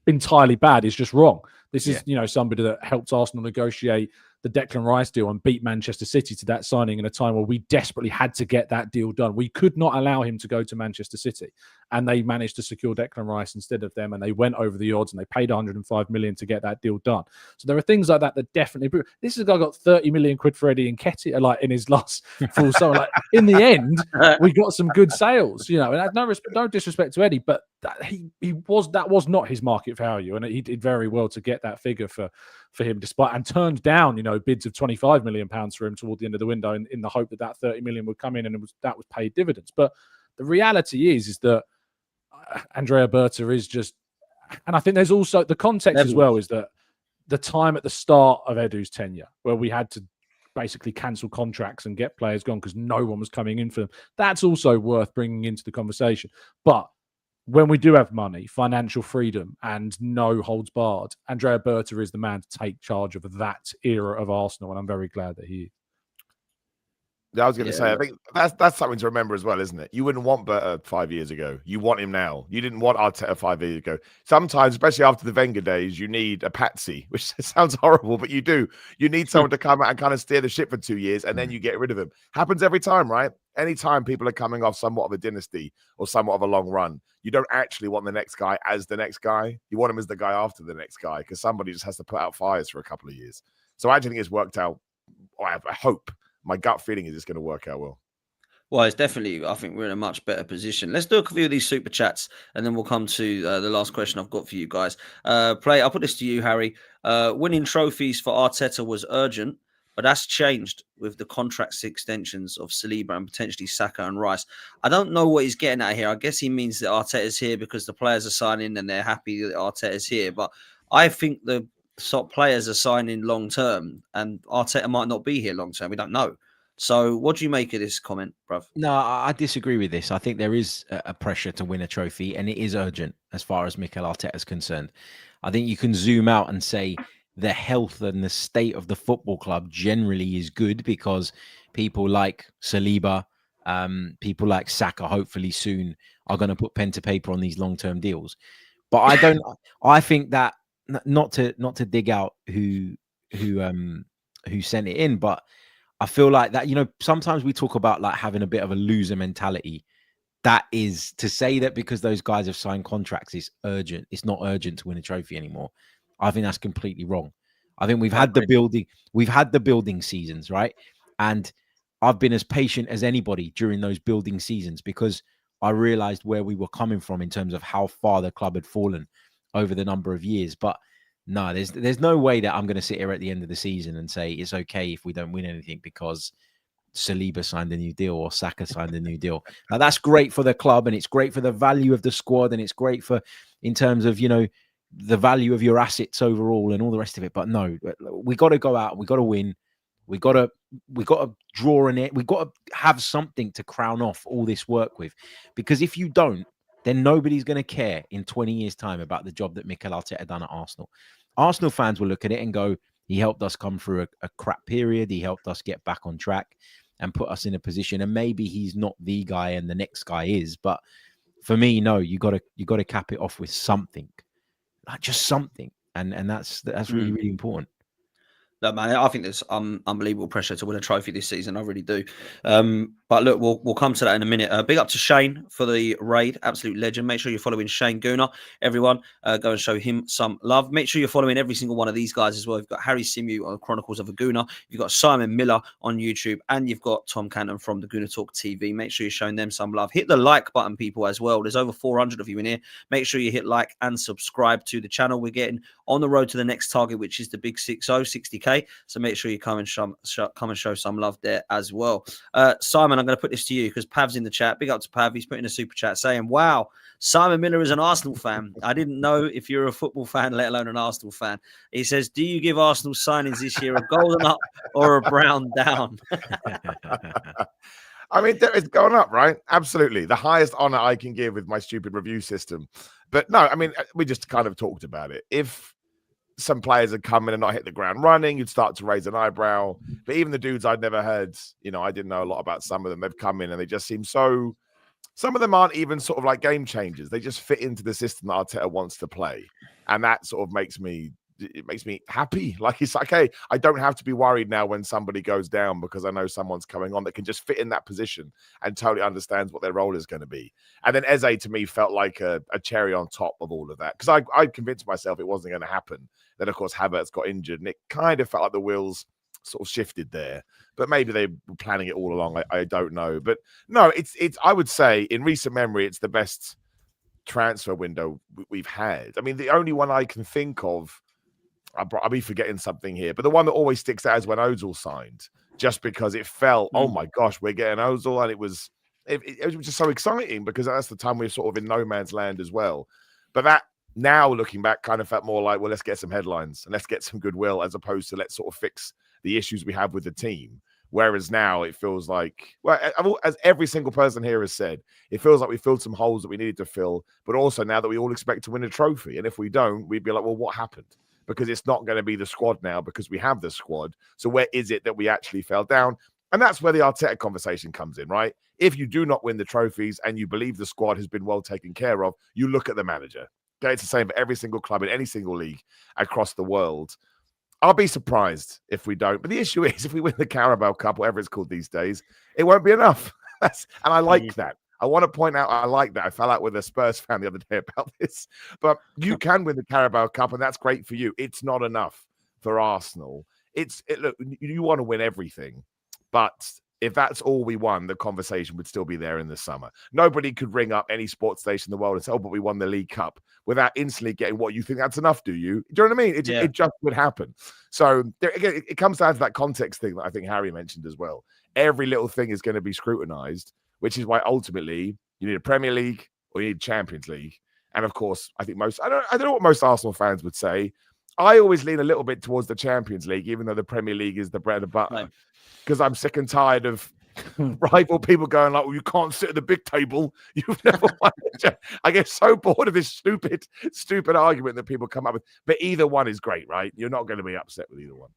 entirely bad is just wrong. This is, somebody that helped Arsenal negotiate the Declan Rice deal and beat Manchester City to that signing in a time where we desperately had to get that deal done. We could not allow him to go to Manchester City, and they managed to secure Declan Rice instead of them, and they went over the odds and they paid 105 million to get that deal done. So there are things like that definitely. This is a guy got 30 million quid for Eddie Nketiah, like in his last full summer. Like in the end, we got some good sales, and no disrespect to Eddie, but that was not his market value, and he did very well to get that figure for him, despite, and turned down bids of 25 million pounds for him toward the end of the window in the hope that 30 million would come in, and that was paid dividends. But the reality is that Andrea Berta is just, and I think there's also the context as well, is that the time at the start of Edu's tenure where we had to basically cancel contracts and get players gone because no one was coming in for them, that's also worth bringing into the conversation. But when we do have money, financial freedom, and no holds barred, Andrea Berta is the man to take charge of that era of Arsenal, and I'm very glad that he is. Yeah, I was going to say, I think that's something to remember as well, isn't it? You wouldn't want Berta 5 years ago. You want him now. You didn't want Arteta 5 years ago. Sometimes, especially after the Wenger days, you need a patsy, which sounds horrible, but you do. You need someone to come out and kind of steer the ship for 2 years, and then you get rid of him. Happens every time, right? Anytime people are coming off somewhat of a dynasty or somewhat of a long run, you don't actually want the next guy as the next guy. You want him as the guy after the next guy, because somebody just has to put out fires for a couple of years. So I actually think it's worked out. I hope. My gut feeling is it's going to work out well. Well, it's definitely, I think we're in a much better position. Let's do a few of these super chats, and then we'll come to the last question I've got for you guys. I'll put this to you, Harry. Winning trophies for Arteta was urgent, but that's changed with the contract extensions of Saliba and potentially Saka and Rice. I don't know what he's getting at here. I guess he means that Arteta's here because the players are signing and they're happy that Arteta's here. But I think the top players are signing long term, and Arteta might not be here long term. We don't know. So what do you make of this comment, bruv? No, I disagree with this. I think there is a pressure to win a trophy, and it is urgent as far as Mikel Arteta is concerned. I think you can zoom out and say the health and the state of the football club generally is good because people like Saliba, people like Saka, hopefully soon are going to put pen to paper on these long-term deals. But I don't. I think that not to dig out who sent it in, but I feel like that, sometimes we talk about like having a bit of a loser mentality. That is to say that because those guys have signed contracts, it's urgent. It's not urgent to win a trophy anymore. I think that's completely wrong. I think we've had the building seasons, right? And I've been as patient as anybody during those building seasons because I realized where we were coming from in terms of how far the club had fallen over the number of years. But no, there's no way that I'm going to sit here at the end of the season and say it's okay if we don't win anything because Saliba signed a new deal or Saka signed a new deal. Now that's great for the club and it's great for the value of the squad and it's great for in terms of the value of your assets overall and all the rest of it. But no, we got to go out. We got to win. We got to draw in it. We got to have something to crown off all this work with, because if you don't, then nobody's going to care in 20 years' time about the job that Mikel Arteta done at Arsenal. Arsenal fans will look at it and go, he helped us come through a crap period. He helped us get back on track and put us in a position. And maybe he's not the guy and the next guy is. But for me, no, you got to cap it off with something, like just something. And that's really, really important. No, man, I think there's unbelievable pressure to win a trophy this season. I really do. But look, we'll come to that in a minute. Big up to Shane for the raid. Absolute legend. Make sure you're following Shane Gooner. Everyone, go and show him some love. Make sure you're following every single one of these guys as well. You've got Harry Simu on Chronicles of a Gooner. You've got Simon Miller on YouTube. And you've got Tom Canton from the Gooner Talk TV. Make sure you're showing them some love. Hit the like button, people, as well. There's over 400 of you in here. Make sure you hit like and subscribe to the channel. We're getting on the road to the next target, which is the big 60K. So make sure you come and show some love there as well. Simon, I'm going to put this to you because Pav's in the chat. Big up to Pav. He's putting a super chat saying, wow, Simon Miller is an Arsenal fan. I didn't know if you're a football fan, let alone an Arsenal fan. He says, do you give Arsenal signings this year a golden up or a brown down? I mean, it's going up, right? Absolutely. The highest honor I can give with my stupid review system. But no, I mean, we just kind of talked about it. If some players had come in and not hit the ground running, you'd start to raise an eyebrow. But even the dudes I'd never heard, I didn't know a lot about some of them. They've come in and they just seem so... Some of them aren't even sort of like game changers. They just fit into the system that Arteta wants to play. And that sort of makes me happy. Like, it's like, hey, I don't have to be worried now when somebody goes down because I know someone's coming on that can just fit in that position and totally understands what their role is going to be. And then Eze, to me, felt like a cherry on top of all of that, because I convinced myself it wasn't going to happen. Then, of course, Havertz got injured and it kind of felt like the wheels sort of shifted there. But maybe they were planning it all along. I don't know. But no, it's I would say in recent memory, it's the best transfer window we've had. I mean, the only one I can think of, I'll be forgetting something here, but the one that always sticks out is when Ozil signed, just because it felt, oh my gosh, we're getting Ozil. And it was just so exciting because that's the time we were sort of in no man's land as well. But that now looking back kind of felt more like, well, let's get some headlines and let's get some goodwill as opposed to let's sort of fix the issues we have with the team. Whereas now it feels like, well, as every single person here has said, it feels like we filled some holes that we needed to fill, but also now that we all expect to win a trophy. And if we don't, we'd be like, well, what happened? Because it's not going to be the squad now because we have the squad. So where is it that we actually fell down? And that's where the Arteta conversation comes in, right? If you do not win the trophies and you believe the squad has been well taken care of, you look at the manager. Okay, it's the same for every single club in any single league across the world. I'll be surprised if we don't. But the issue is, if we win the Carabao Cup, whatever it's called these days, it won't be enough. And I like that. I want to point out, I like that. I fell out with a Spurs fan the other day about this. But you can win the Carabao Cup, and that's great for you. It's not enough for Arsenal. Look, you want to win everything. But if that's all we won, the conversation would still be there in the summer. Nobody could ring up any sports station in the world and say, oh, but we won the League Cup, without instantly getting, what, you think that's enough, do you? Do you know what I mean? It just would happen. So again, it comes down to that context thing that I think Harry mentioned as well. Every little thing is going to be scrutinized, which is why ultimately you need a Premier League or you need Champions League. And of course, I think I don't know what most Arsenal fans would say. I always lean a little bit towards the Champions League, even though the Premier League is the bread and butter, because I'm sick and tired of rival people going like, well, you can't sit at the big table. You've never won. I get so bored of this stupid argument that people come up with. But either one is great, right? You're not going to be upset with either one.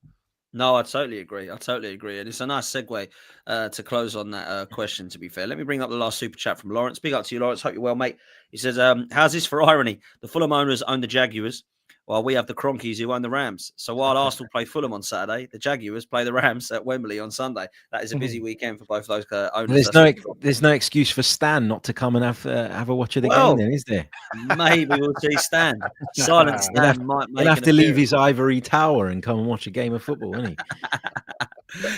No, I totally agree. And it's a nice segue to close on that question, to be fair. Let me bring up the last super chat from Lawrence. Big up to you, Lawrence. Hope you're well, mate. He says, how's this for irony? The Fulham owners own the Jaguars, while we have the Cronkies who own the Rams. So while Arsenal play Fulham on Saturday, the Jaguars play the Rams at Wembley on Sunday. That is a busy weekend for both those owners. There's no excuse for Stan not to come and have a watch of the game, then, is there? Maybe we'll see Stan. Silent Stan might make He'll have to leave his ivory tower and come and watch a game of football, won't he?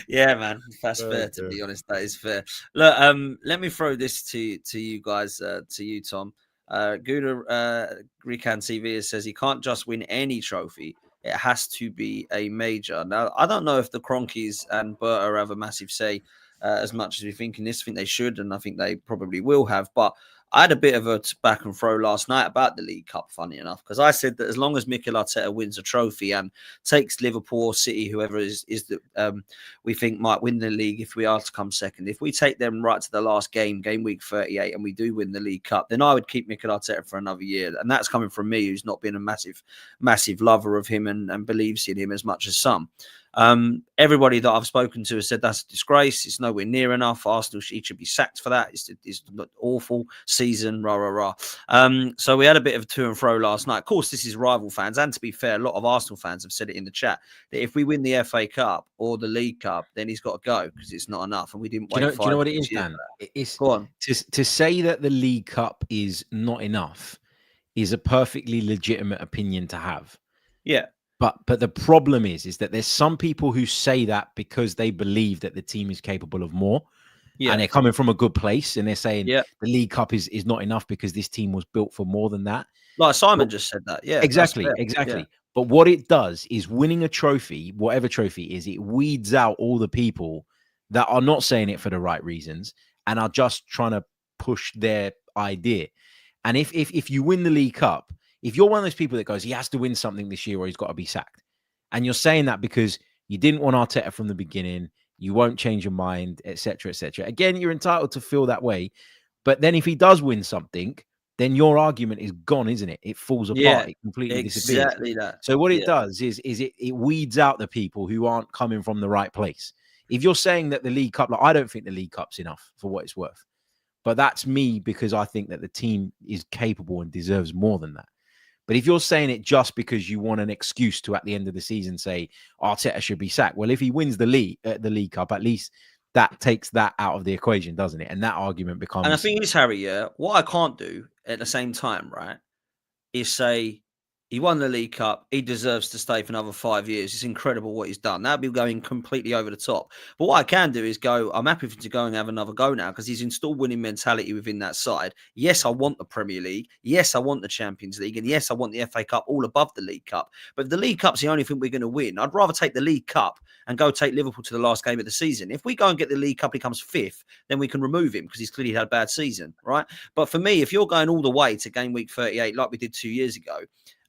Yeah, man, that's fair. To be honest, that is fair. Look, let me throw this to you guys, to you, Tom. Gouda Rican TV says he can't just win any trophy. It has to be a major. Now, I don't know if the Cronkies and Berta have a massive say as much as we think in this. I think they should, and I think they probably will have. But I had a bit of a back and throw last night about the League Cup, funny enough, because I said that as long as Mikel Arteta wins a trophy and takes Liverpool or City, whoever is that we think might win the league if we are to come second, if we take them right to the last game week 38, and we do win the League Cup, then I would keep Mikel Arteta for another year. And that's coming from me, who's not been a massive lover of him and believes in him as much as some. Everybody that I've spoken to has said that's a disgrace. It's nowhere near enough. Arsenal should be sacked for that. It's an awful season. So we had a bit of a to and fro last night. Of course, this is rival fans, and to be fair, a lot of Arsenal fans have said it in the chat that if we win the FA Cup or the League Cup, then he's got to go because it's not enough, and we didn't wait. Do you know what it is, Dan? Go on. To say that the League Cup is not enough is a perfectly legitimate opinion to have. Yeah. But the problem is that there's some people who say that because they believe that the team is capable of more. Yeah. And they're coming from a good place and they're saying the League Cup is not enough because this team was built for more than that. Like Simon just said that. Yeah. Exactly. Yeah. But what it does is winning a trophy, whatever trophy is, it weeds out all the people that are not saying it for the right reasons and are just trying to push their idea. And if you win the League Cup, if you're one of those people that goes, he has to win something this year or he's got to be sacked, and you're saying that because you didn't want Arteta from the beginning, you won't change your mind, etc., etc. Again, you're entitled to feel that way. But then if he does win something, then your argument is gone, isn't it? It falls apart. It completely disappears. Exactly that. So what it does is it weeds out the people who aren't coming from the right place. If you're saying that the League Cup, I don't think the League Cup's enough for what it's worth. But that's me because I think that the team is capable and deserves more than that. But if you're saying it just because you want an excuse to, at the end of the season, say Arteta should be sacked, well, if he wins the League Cup, at least that takes that out of the equation, doesn't it? And that argument becomes. And the thing is, Harry, what I can't do at the same time, right, is say he won the League Cup. He deserves to stay for another 5 years. It's incredible what he's done. That'd be going completely over the top. But what I can do is go, I'm happy for him to go and have another go now because he's installed winning mentality within that side. Yes, I want the Premier League. Yes, I want the Champions League. And yes, I want the FA Cup all above the League Cup. But if the League Cup's the only thing we're going to win, I'd rather take the League Cup and go take Liverpool to the last game of the season. If we go and get the League Cup, he comes fifth, then we can remove him because he's clearly had a bad season, right? But for me, if you're going all the way to game week 38 like we did 2 years ago,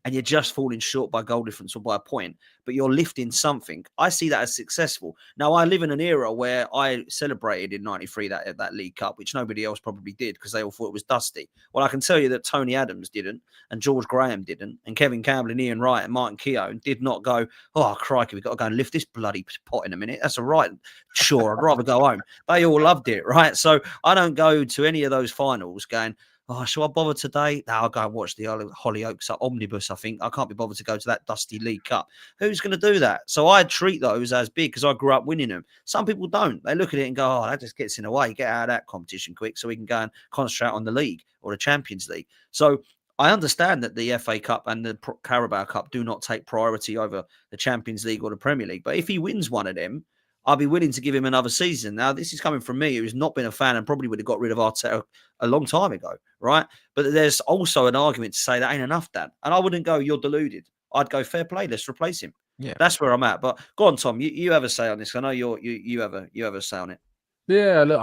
and you're just falling short by goal difference or by a point, but you're lifting something, I see that as successful. Now, I live in an era where I celebrated in 93 that League Cup, which nobody else probably did because they all thought it was dusty. Well, I can tell you that Tony Adams didn't, and George Graham didn't, and Kevin Campbell and Ian Wright and Martin Keown did not go, oh, crikey, we've got to go and lift this bloody pot in a minute. That's all right. Sure, I'd rather go home. They all loved it, right? So I don't go to any of those finals going, oh, shall I bother today? No, I'll go and watch the Hollyoaks Omnibus, I think. I can't be bothered to go to that dusty League Cup. Who's going to do that? So I treat those as big because I grew up winning them. Some people don't. They look at it and go, oh, that just gets in the way. Get out of that competition quick so we can go and concentrate on the league or the Champions League. So I understand that the FA Cup and the Carabao Cup do not take priority over the Champions League or the Premier League. But if he wins one of them, I'll be willing to give him another season. Now, this is coming from me, who's not been a fan and probably would have got rid of Arteta a long time ago, right? But there's also an argument to say that ain't enough, Dan. And I wouldn't go, you're deluded. I'd go, fair play, let's replace him. Yeah, that's where I'm at. But go on, Tom, you have a say on this. I know you have a say on it. Yeah, look,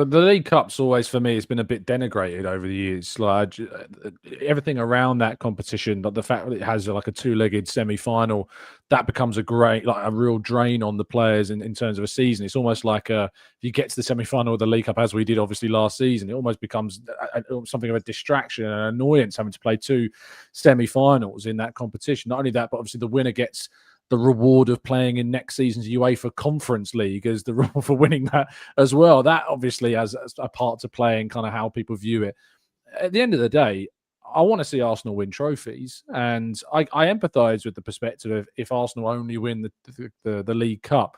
The League Cup's always, for me, has been a bit denigrated over the years. Like everything around that competition, like the fact that it has like a two-legged semi-final, that becomes a real drain on the players in terms of a season. It's almost like if you get to the semi-final of the League Cup, as we did obviously last season, it almost becomes something of a distraction and an annoyance having to play two semi-finals in that competition. Not only that, but obviously the winner gets the reward of playing in next season's UEFA Conference League as the reward for winning that as well. That obviously has a part to play in kind of how people view it. At the end of the day, I want to see Arsenal win trophies, and I empathise with the perspective of if Arsenal only win the League Cup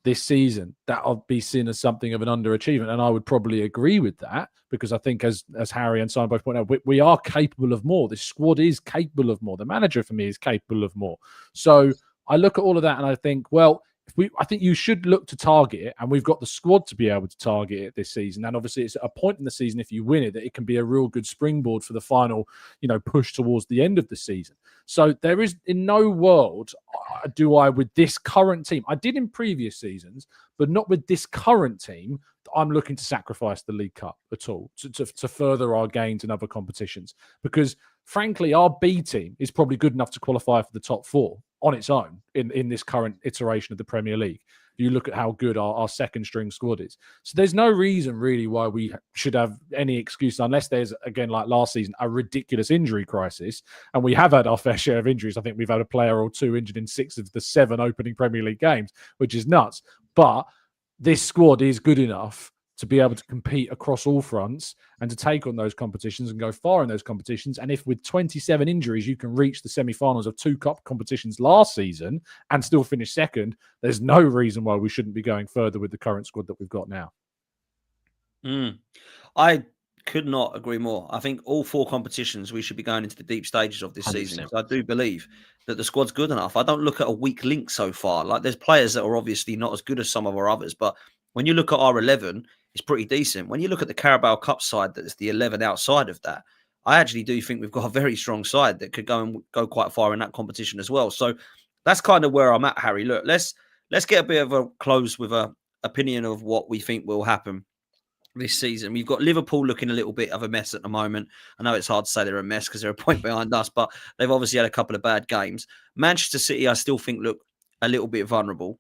this season, that'll be seen as something of an underachievement, and I would probably agree with that because I think, as Harry and Simon both point out, we are capable of more. This squad is capable of more. The manager, for me, is capable of more. So I look at all of that and I think, well, I think you should look to target it, and we've got the squad to be able to target it this season. And obviously, it's at a point in the season, if you win it, that it can be a real good springboard for the final, push towards the end of the season. So there is, in no world do I, with this current team, I did in previous seasons, but not with this current team, I'm looking to sacrifice the League Cup at all to further our gains in other competitions. Because frankly, our B team is probably good enough to qualify for the top four on its own in this current iteration of the Premier League. You look at how good our second string squad is. So there's no reason really why we should have any excuse, unless there's, again, like last season, a ridiculous injury crisis. And we have had our fair share of injuries. I think we've had a player or two injured in 6 of the 7 opening Premier League games, which is nuts. But this squad is good enough to be able to compete across all fronts and to take on those competitions and go far in those competitions. And if with 27 injuries, you can reach the semi-finals of 2 cup competitions last season and still finish second, there's no reason why we shouldn't be going further with the current squad that we've got now. I could not agree more. I think all 4 competitions, we should be going into the deep stages of this 100%. Season. I do believe that the squad's good enough. I don't look at a weak link so far. Like, there's players that are obviously not as good as some of our others, but when you look at our 11, it's pretty decent. When you look at the Carabao Cup side, that's the 11 outside of that, I actually do think we've got a very strong side that could go quite far in that competition as well. So that's kind of where I'm at, Harry. Look, let's get a bit of a close with a opinion of what we think will happen this season. We've got Liverpool looking a little bit of a mess at the moment. I know it's hard to say they're a mess because they're a point behind us, but they've obviously had a couple of bad games. Manchester City, I still think, look a little bit vulnerable.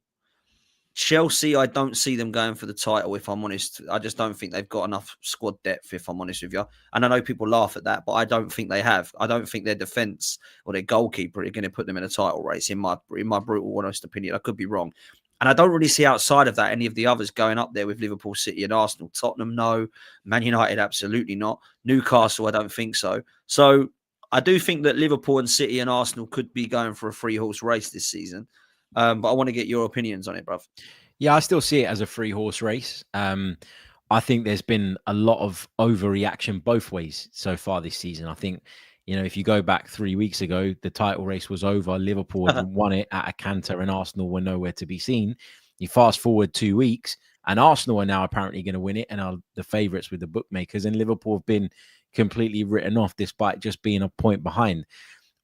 Chelsea, I don't see them going for the title, if I'm honest. I just don't think they've got enough squad depth, if I'm honest with you. And I know people laugh at that, but I don't think they have. I don't think their defence or their goalkeeper are going to put them in a title race, in my brutal, honest opinion. I could be wrong. And I don't really see outside of that any of the others going up there with Liverpool, City and Arsenal. Tottenham, no. Man United, absolutely not. Newcastle, I don't think so. So I do think that Liverpool and City and Arsenal could be going for a 3-horse race this season. But I want to get your opinions on it, bruv. Yeah, I still see it as a 3-horse race. I think there's been a lot of overreaction both ways so far this season. I think, if you go back 3 weeks ago, the title race was over. Liverpool had won it at a canter and Arsenal were nowhere to be seen. You fast forward 2 weeks and Arsenal are now apparently going to win it and are the favourites with the bookmakers, and Liverpool have been completely written off despite just being a point behind.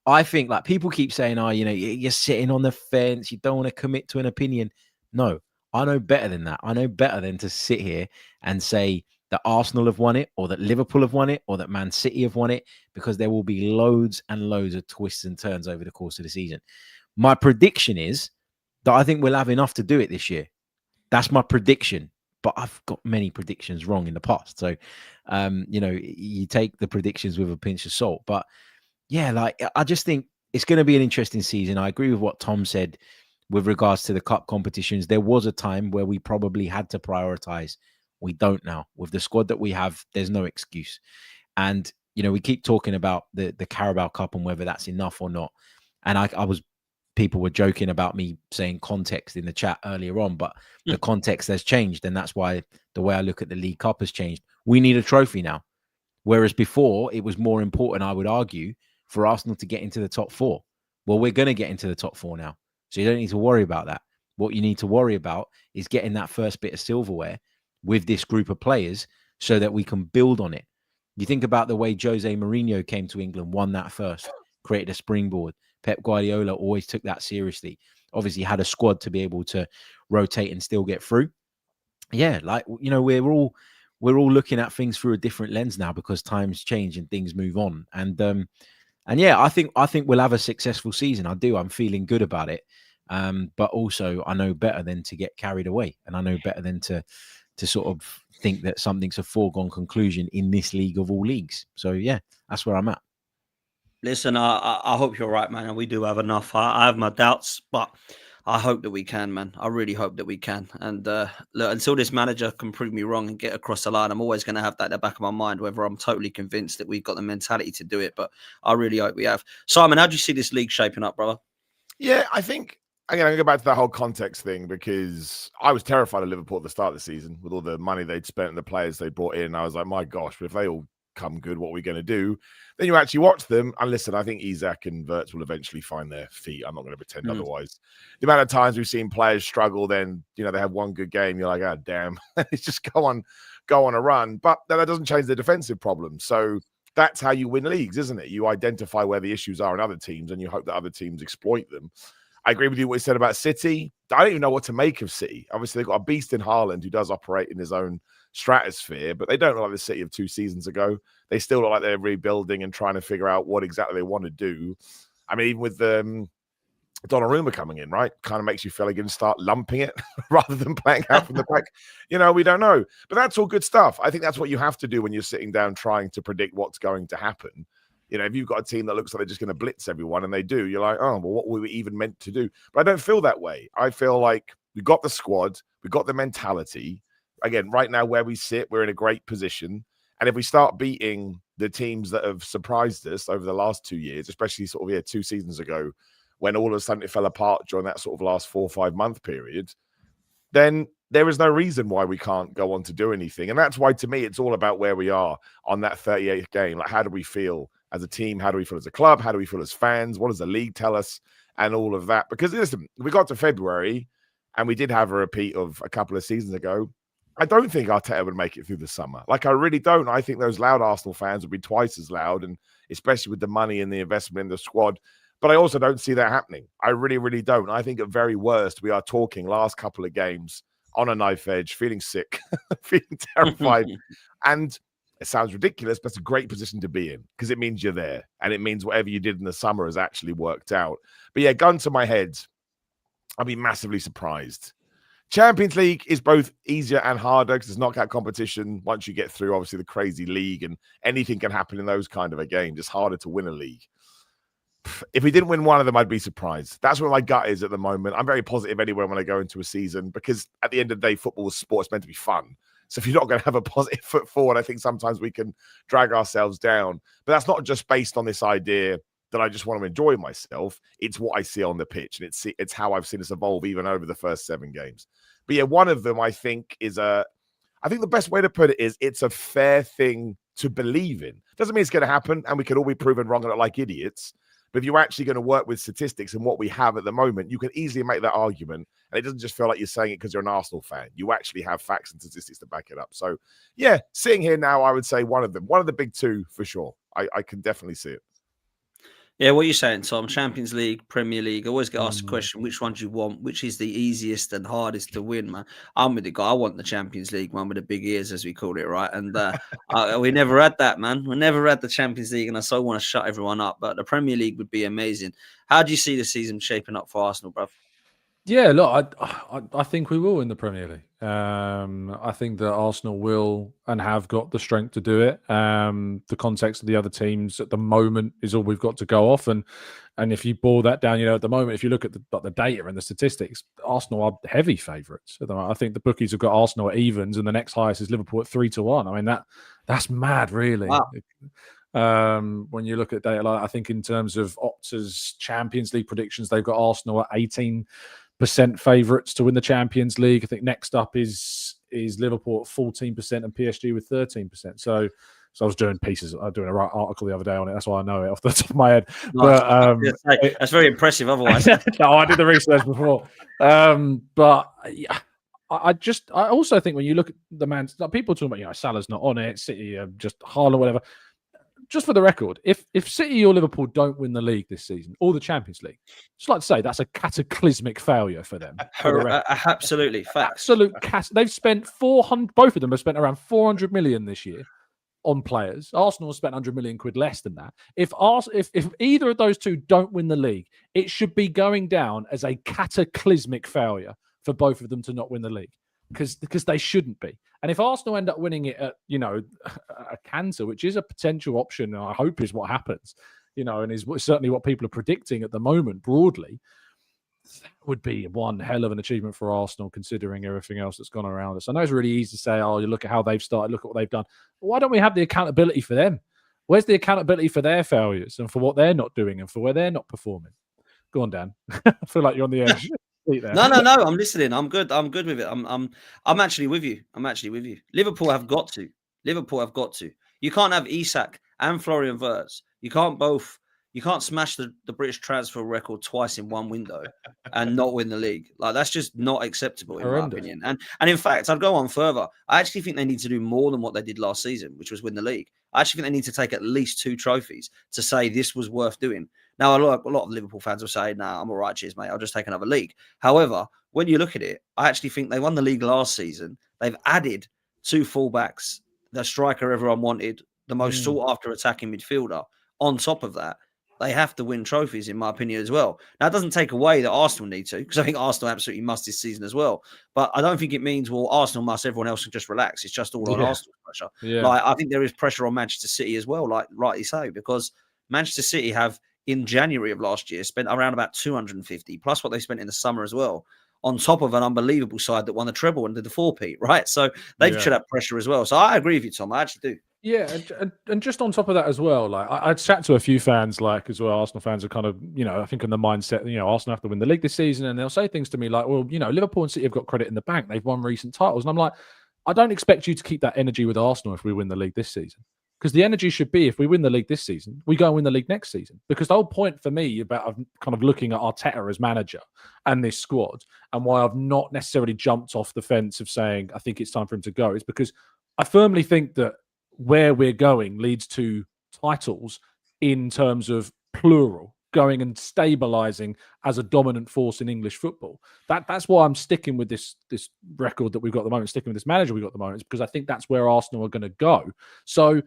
I think, like, people keep saying, you're sitting on the fence, you don't want to commit to an opinion. No, I know better than that. I know better than to sit here and say that Arsenal have won it or that Liverpool have won it or that Man City have won it, because there will be loads and loads of twists and turns over the course of the season. My prediction is that I think we'll have enough to do it this year. That's my prediction. But I've got many predictions wrong in the past. So, you take the predictions with a pinch of salt. But yeah, I just think it's going to be an interesting season. I agree with what Tom said with regards to the cup competitions. There was a time where we probably had to prioritize. We don't now. With the squad that we have, there's no excuse. And, we keep talking about the Carabao Cup and whether that's enough or not. And people were joking about me saying context in the chat earlier on, but the context has changed. And that's why the way I look at the League Cup has changed. We need a trophy now. Whereas before, it was more important, I would argue, for Arsenal to get into the top 4. Well, we're going to get into the top 4 now. So you don't need to worry about that. What you need to worry about is getting that first bit of silverware with this group of players so that we can build on it. You think about the way Jose Mourinho came to England, won that first, created a springboard. Pep Guardiola always took that seriously. Obviously had a squad to be able to rotate and still get through. Yeah, we're we're all looking at things through a different lens now because times change and things move on. And yeah, I think we'll have a successful season. I do. I'm feeling good about it. But also I know better than to get carried away, and I know better than to sort of think that something's a foregone conclusion in this league of all leagues. So yeah, that's where I'm at. Listen, I hope you're right, man. And we do have enough. I have my doubts, but I hope that we can, man. I really hope that we can. And look, until this manager can prove me wrong and get across the line, I'm always going to have that in the back of my mind, whether I'm totally convinced that we've got the mentality to do it. But I really hope we have. Simon, how do you see this league shaping up, brother? Yeah, I think, again, I'm going to go back to that whole context thing, because I was terrified of Liverpool at the start of the season with all the money they'd spent and the players they brought in. I was like, my gosh, but if they all come good, what are we going to do? Then you actually watch them, and listen, I think Isak and Wirtz will eventually find their feet. I'm not going to pretend otherwise. The amount of times we've seen players struggle, then they have one good game, you're like, oh damn, it's just go on a run. But that doesn't change the defensive problem. So that's how you win leagues, isn't it? You identify where the issues are in other teams, and you hope that other teams exploit them. I agree with you what you said about City. I don't even know what to make of City. Obviously, they've got a beast in Haaland who does operate in his own stratosphere, but they don't look like the City of 2 seasons ago. They still look like they're rebuilding and trying to figure out what exactly they want to do. I mean, even with Donnarumma coming in, right? Kind of makes you feel like you're going to start lumping it rather than playing out from the back. We don't know. But that's all good stuff. I think that's what you have to do when you're sitting down trying to predict what's going to happen. If you've got a team that looks like they're just going to blitz everyone, and they do, you're like, oh, well, what were we even meant to do? But I don't feel that way. I feel like we've got the squad, we've got the mentality. Again, right now where we sit, we're in a great position. And if we start beating the teams that have surprised us over the last 2 years, especially sort of 2 seasons ago, when all of a sudden it fell apart during that sort of last 4 or 5 month period, then there is no reason why we can't go on to do anything. And that's why, to me, it's all about where we are on that 38th game. Like, how do we feel as a team? How do we feel as a club? How do we feel as fans? What does the league tell us? And all of that. Because listen, we got to February and we did have a repeat of a couple of seasons ago. I don't think Arteta would make it through the summer. Like, I really don't. I think those loud Arsenal fans would be twice as loud, and especially with the money and the investment in the squad. But I also don't see that happening. I really, really don't. I think at very worst, we are talking last couple of games on a knife edge, feeling sick, feeling terrified. And it sounds ridiculous, but it's a great position to be in, because it means you're there. And it means whatever you did in the summer has actually worked out. But yeah, gun to my head, I'll be massively surprised. Champions League is both easier and harder because it's knockout competition. Once you get through, obviously, the crazy league, and anything can happen in those kind of a game. It's harder to win a league. If we didn't win one of them, I'd be surprised. That's where my gut is at the moment. I'm very positive anywhere when I go into a season, because at the end of the day, football is sport. It's meant to be fun. So if you're not going to have a positive foot forward, I think sometimes we can drag ourselves down. But that's not just based on this idea that I just want to enjoy myself. It's what I see on the pitch, and it's how I've seen us evolve even over the first 7 games. But yeah, one of them I think I think the best way to put it is it's a fair thing to believe in. Doesn't mean it's going to happen, and we can all be proven wrong and look like idiots. But if you're actually going to work with statistics and what we have at the moment, you can easily make that argument. And it doesn't just feel like you're saying it because you're an Arsenal fan. You actually have facts and statistics to back it up. So yeah, sitting here now, I would say one of the big 2 for sure. I can definitely see it. Yeah, what are you saying, Tom? Champions League, Premier League. I always get asked the question, which one do you want? Which is the easiest and hardest to win, man? I'm with the guy. I want the Champions League one with the big ears, as we call it, right? And we never had that, man. We never had the Champions League, and I so want to shut everyone up. But the Premier League would be amazing. How do you see the season shaping up for Arsenal, bruv? Yeah, look, I think we will in the Premier League. I think that Arsenal will and have got the strength to do it. The context of the other teams at the moment is all we've got to go off. And if you boil that down, at the moment, if you look at the data and the statistics, Arsenal are heavy favourites. I think the bookies have got Arsenal at evens, and the next highest is Liverpool at 3-1. I mean, that's mad, really. Wow. When you look at data, I think in terms of Opta's Champions League predictions, they've got Arsenal at 18% favourites to win the Champions League. I think next up is Liverpool at 14% and PSG with 13%. So I was doing an article the other day on it. That's why I know it off the top of my head. Nice. But that's very impressive. Otherwise, no, I did the research before. But yeah, I also think when you look at the man, people talking about Salah's not on it, City just Haaland, whatever. just for the record, if City or Liverpool don't win the league this season or the Champions League, just like to say that's a cataclysmic failure for them. Absolutely, facts. Absolute they've spent 400. Both of them have spent around 400 million this year on players. Arsenal spent 100 million quid less than that. If either of those two don't win the league, it should be going down as a cataclysmic failure for both of them to not win the league, because they shouldn't be. And if Arsenal end up winning it at, a canter, which is a potential option, I hope is what happens, and is certainly what people are predicting at the moment broadly, that would be one hell of an achievement for Arsenal, considering everything else that's gone around us. I know it's really easy to say, oh, you look at how they've started, look at what they've done. Why don't we have the accountability for them? Where's the accountability for their failures and for what they're not doing and for where they're not performing? Go on, Dan. I feel like you're on the edge. No. I'm listening. I'm good. I'm good with it. I'm actually with you. Liverpool have got to. You can't have Isak and Florian Wirtz. You can't smash the British transfer record twice in one window and not win the league. Like, that's just not acceptable in my opinion. And in fact, I'd go on further. I actually think they need to do more than what they did last season, which was win the league. I actually think they need to take at least 2 trophies to say this was worth doing. Now, a lot of Liverpool fans will say, nah, I'm all right, cheers, mate. I'll just take another league. However, when you look at it, I actually think they won the league last season. They've added 2 fullbacks, the striker everyone wanted, the most sought-after attacking midfielder. On top of that, they have to win trophies, in my opinion, as well. Now, it doesn't take away that Arsenal need to, because I think Arsenal absolutely must this season as well. But I don't think it means, well, Arsenal must, everyone else can just relax. It's just all on Arsenal pressure. Yeah. Like, I think there is pressure on Manchester City as well, like rightly so, because Manchester City have, in January of last year, spent around about 250, plus what they spent in the summer as well, on top of an unbelievable side that won the treble and did the 4-peat, right? So they should have pressure as well. So I agree with you, Tom. I actually do. Yeah, and just on top of that as well, like I'd chat to a few fans, like as well, Arsenal fans are kind of, I think in the mindset, Arsenal have to win the league this season, and they'll say things to me like, well, Liverpool and City have got credit in the bank. They've won recent titles. And I'm like, I don't expect you to keep that energy with Arsenal if we win the league this season. Because the energy should be, if we win the league this season, we go and win the league next season. Because the whole point for me about kind of looking at Arteta as manager and this squad, and why I've not necessarily jumped off the fence of saying I think it's time for him to go, is because I firmly think that where we're going leads to titles in terms of plural, going and stabilizing as a dominant force in English football. That's why I'm sticking with this record that we've got at the moment, sticking with this manager we've got at the moment, because I think that's where Arsenal are going to go. So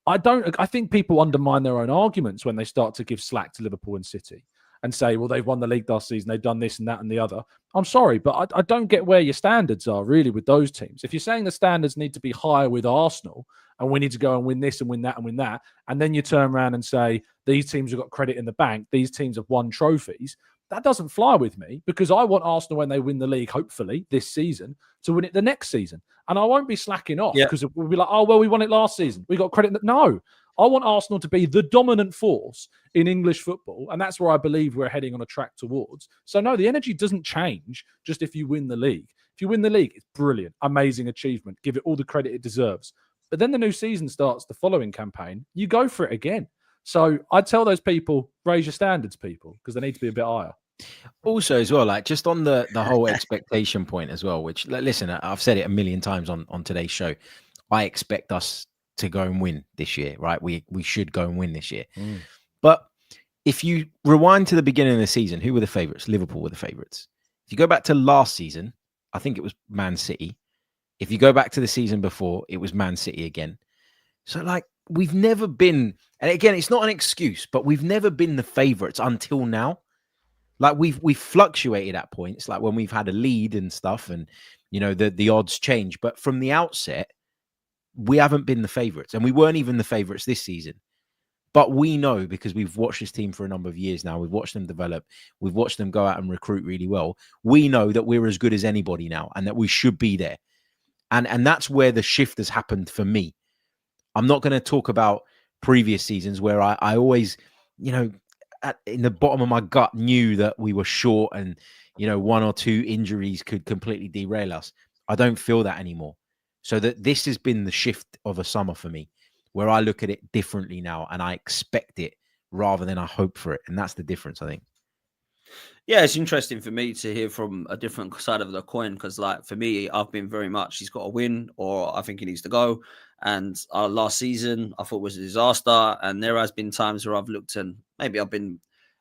I think people undermine their own arguments when they start to give slack to Liverpool and City and say, well, they've won the league last season, they've done this and that and the other. I'm sorry, but I don't get where your standards are really with those teams. If you're saying the standards need to be higher with Arsenal and we need to go and win this and win that and win that, and then you turn around and say these teams have got credit in the bank, these teams have won trophies, that doesn't fly with me, because I want Arsenal, when they win the league, hopefully this season, to win it the next season. And I won't be slacking off because we'll be like, oh, well, we won it last season. We got credit. No, I want Arsenal to be the dominant force in English football. And that's where I believe we're heading on a track towards. So no, the energy doesn't change just if you win the league. If you win the league, it's brilliant, amazing achievement. Give it all the credit it deserves. But then the new season starts the following campaign. You go for it again. So I tell those people, raise your standards, people, because they need to be a bit higher. Also, as well, like just on the whole expectation point as well, which, listen, I've said it a million times on today's show. I expect us to go and win this year, right? We should go and win this year. But if you rewind to the beginning of the season, who were the favourites? Liverpool were the favourites. If you go back to last season, I think it was Man City. If you go back to the season before, it was Man City again. So, like, we've never been, and again, it's not an excuse, but we've never been the favourites until now. Like, we've fluctuated at points, like when we've had a lead and stuff, and the odds change. But from the outset, we haven't been the favourites, and we weren't even the favourites this season. But we know, because we've watched this team for a number of years now, we've watched them develop, we've watched them go out and recruit really well. We know that we're as good as anybody now, and that we should be there. And that's where the shift has happened for me. I'm not going to talk about previous seasons where I always, in the bottom of my gut knew that we were short and, 1 or 2 injuries could completely derail us. I don't feel that anymore. So that this has been the shift of a summer for me, where I look at it differently now and I expect it rather than I hope for it. And that's the difference, I think. Yeah, it's interesting for me to hear from a different side of the coin because, like, for me, I've been very much he's got to win or I think he needs to go. And last season, I thought was a disaster. And there has been times where I've looked and maybe I've been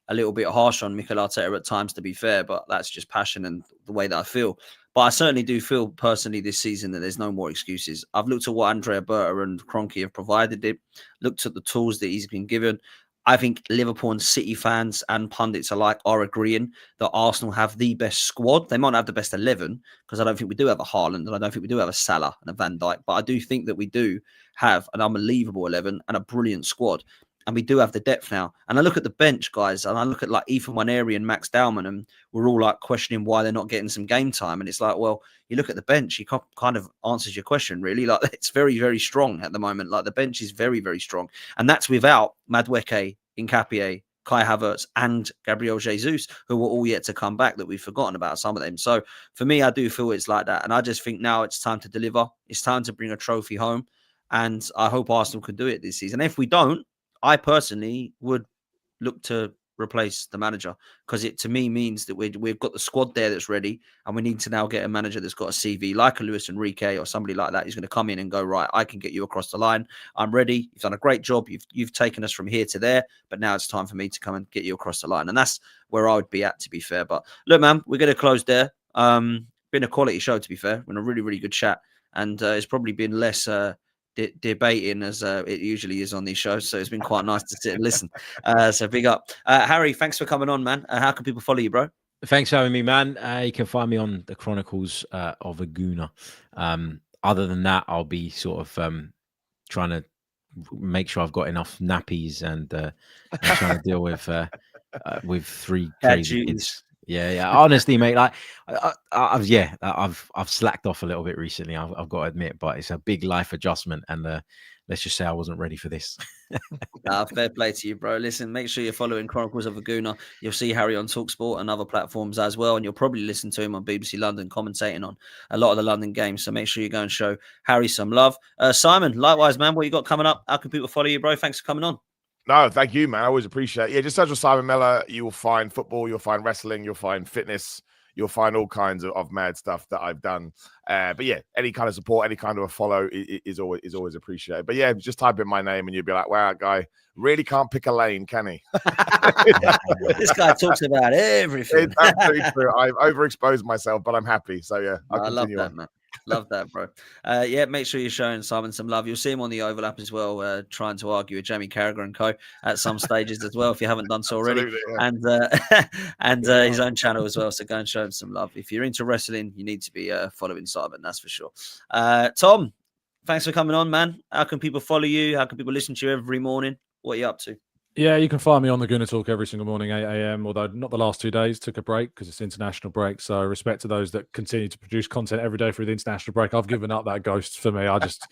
a little bit harsh on Mikel Arteta at times, to be fair, but that's just passion and the way that I feel. But I certainly do feel personally this season that there's no more excuses. I've looked at what Andrea Berta and Kroenke have provided it, looked at the tools that he's been given. I think Liverpool and City fans and pundits alike are agreeing that Arsenal have the best squad. They might not have the best 11 because I don't think we do have a Haaland and I don't think we do have a Salah and a Van Dijk, but I do think that we do have an unbelievable 11 and a brilliant squad. And we do have the depth now. And I look at the bench, guys, and I look at like Ethan Waneri and Max Dowman, and we're all like questioning why they're not getting some game time. And it's like, well, you look at the bench, he kind of answers your question, really. Like, it's very, very strong at the moment. Like, the bench is very, very strong. And that's without Madueke, Nketiah, Kai Havertz, and Gabriel Jesus, who were all yet to come back that we've forgotten about, some of them. So for me, I do feel it's like that. And I just think now it's time to deliver. It's time to bring a trophy home. And I hope Arsenal can do it this season. If we don't, I personally would look to replace the manager because it to me means that we've got the squad there that's ready, and we need to now get a manager that's got a CV like a Luis Enrique or somebody like that who's going to come in and go, right, I can get you across the line. I'm ready. You've done a great job. You've taken us from here to there, but now it's time for me to come and get you across the line. And that's where I would be at, to be fair. But look, man, we're going to close there. Been a quality show, to be fair. Been a really, really good chat, and it's probably been less debating as it usually is on these shows, so it's been quite nice to sit and listen. So big up, Harry. Thanks for coming on, man. How can people follow you, bro? Thanks for having me, man. You can find me on the Chronicles of a Gooner. Other than that, I'll be sort of trying to make sure I've got enough nappies and trying to deal with 3 crazy kids. Yeah. Honestly, mate, like I've slacked off a little bit recently. I've got to admit, but it's a big life adjustment, and let's just say I wasn't ready for this. Fair play to you, bro. Listen, make sure you're following Chronicles of a Gooner. You'll see Harry on TalkSport and other platforms as well, and you'll probably listen to him on BBC London commentating on a lot of the London games. So make sure you go and show Harry some love. Simon, likewise, man. What you got coming up? How can people follow you, bro? Thanks for coming on. No, thank you, man. I always appreciate it. Yeah, just search for Simon Miller. You will find football, you'll find wrestling, you'll find fitness, you'll find all kinds of mad stuff that I've done. But yeah, any kind of support, any kind of a follow is always appreciated. But yeah, just type in my name and you'll be like, wow, that guy really can't pick a lane, can he? This guy talks about everything. It's absolutely true. I've overexposed myself, but I'm happy. So yeah, I love that, man. Love that, bro. Yeah, make sure you're showing Simon some love. You'll see him on the overlap as well, trying to argue with Jamie Carragher and co at some stages as well, if you haven't done so already. Yeah. And his own channel as well. So go and show him some love. If you're into wrestling, you need to be following Simon, that's for sure. Tom, thanks for coming on, man. How can people follow you? How can people listen to you every morning? What are you up to? Yeah, you can find me on the Gooner Talk every single morning, 8 a.m. Although not the last 2 days, took a break because it's international break. So respect to those that continue to produce content every day through the international break. I've given up that ghost for me. I just,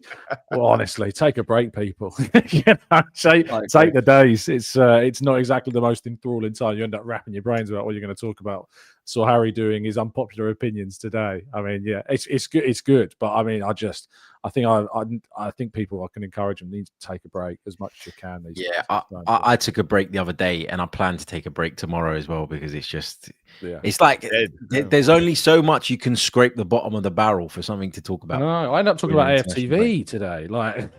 well, honestly, take a break, people. Take the days. It's not exactly the most enthralling time. You end up wrapping your brains about what you're going to talk about. Saw Harry doing his unpopular opinions today. I mean, yeah, it's good. It's good, but I mean, I think people, I can encourage them, need to take a break as much as you can. I took a break the other day, and I plan to take a break tomorrow as well, because it's just, it's like there's only so much you can scrape the bottom of the barrel for something to talk about. No, I ended up talking about AFTV today. Like,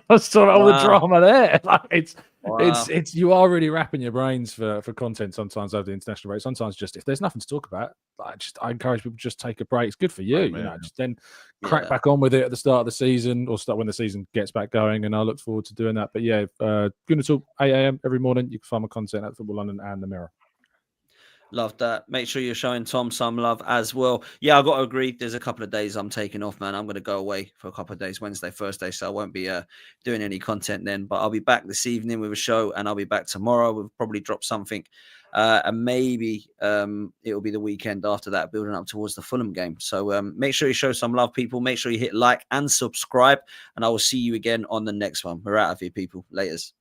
I saw all the drama there. Like, it's you are really wrapping your brains for content sometimes over the international break. Sometimes just if there's nothing to talk about, I encourage people to just take a break. It's good for you, you know. Just then crack back on with it at the start of the season, or start when the season gets back going. And I look forward to doing that. But yeah, Gooner Talk 8 a.m. every morning. You can find my content at Football London and the Mirror. Love that. Make sure you're showing Tom some love as well. Yeah, I've got to agree. There's a couple of days I'm taking off, man. I'm going to go away for a couple of days, Wednesday, Thursday, so I won't be doing any content then. But I'll be back this evening with a show, and I'll be back tomorrow. We'll probably drop something. And maybe it'll be the weekend after that, building up towards the Fulham game. So make sure you show some love, people. Make sure you hit like and subscribe, and I will see you again on the next one. We're out of here, people. Laters.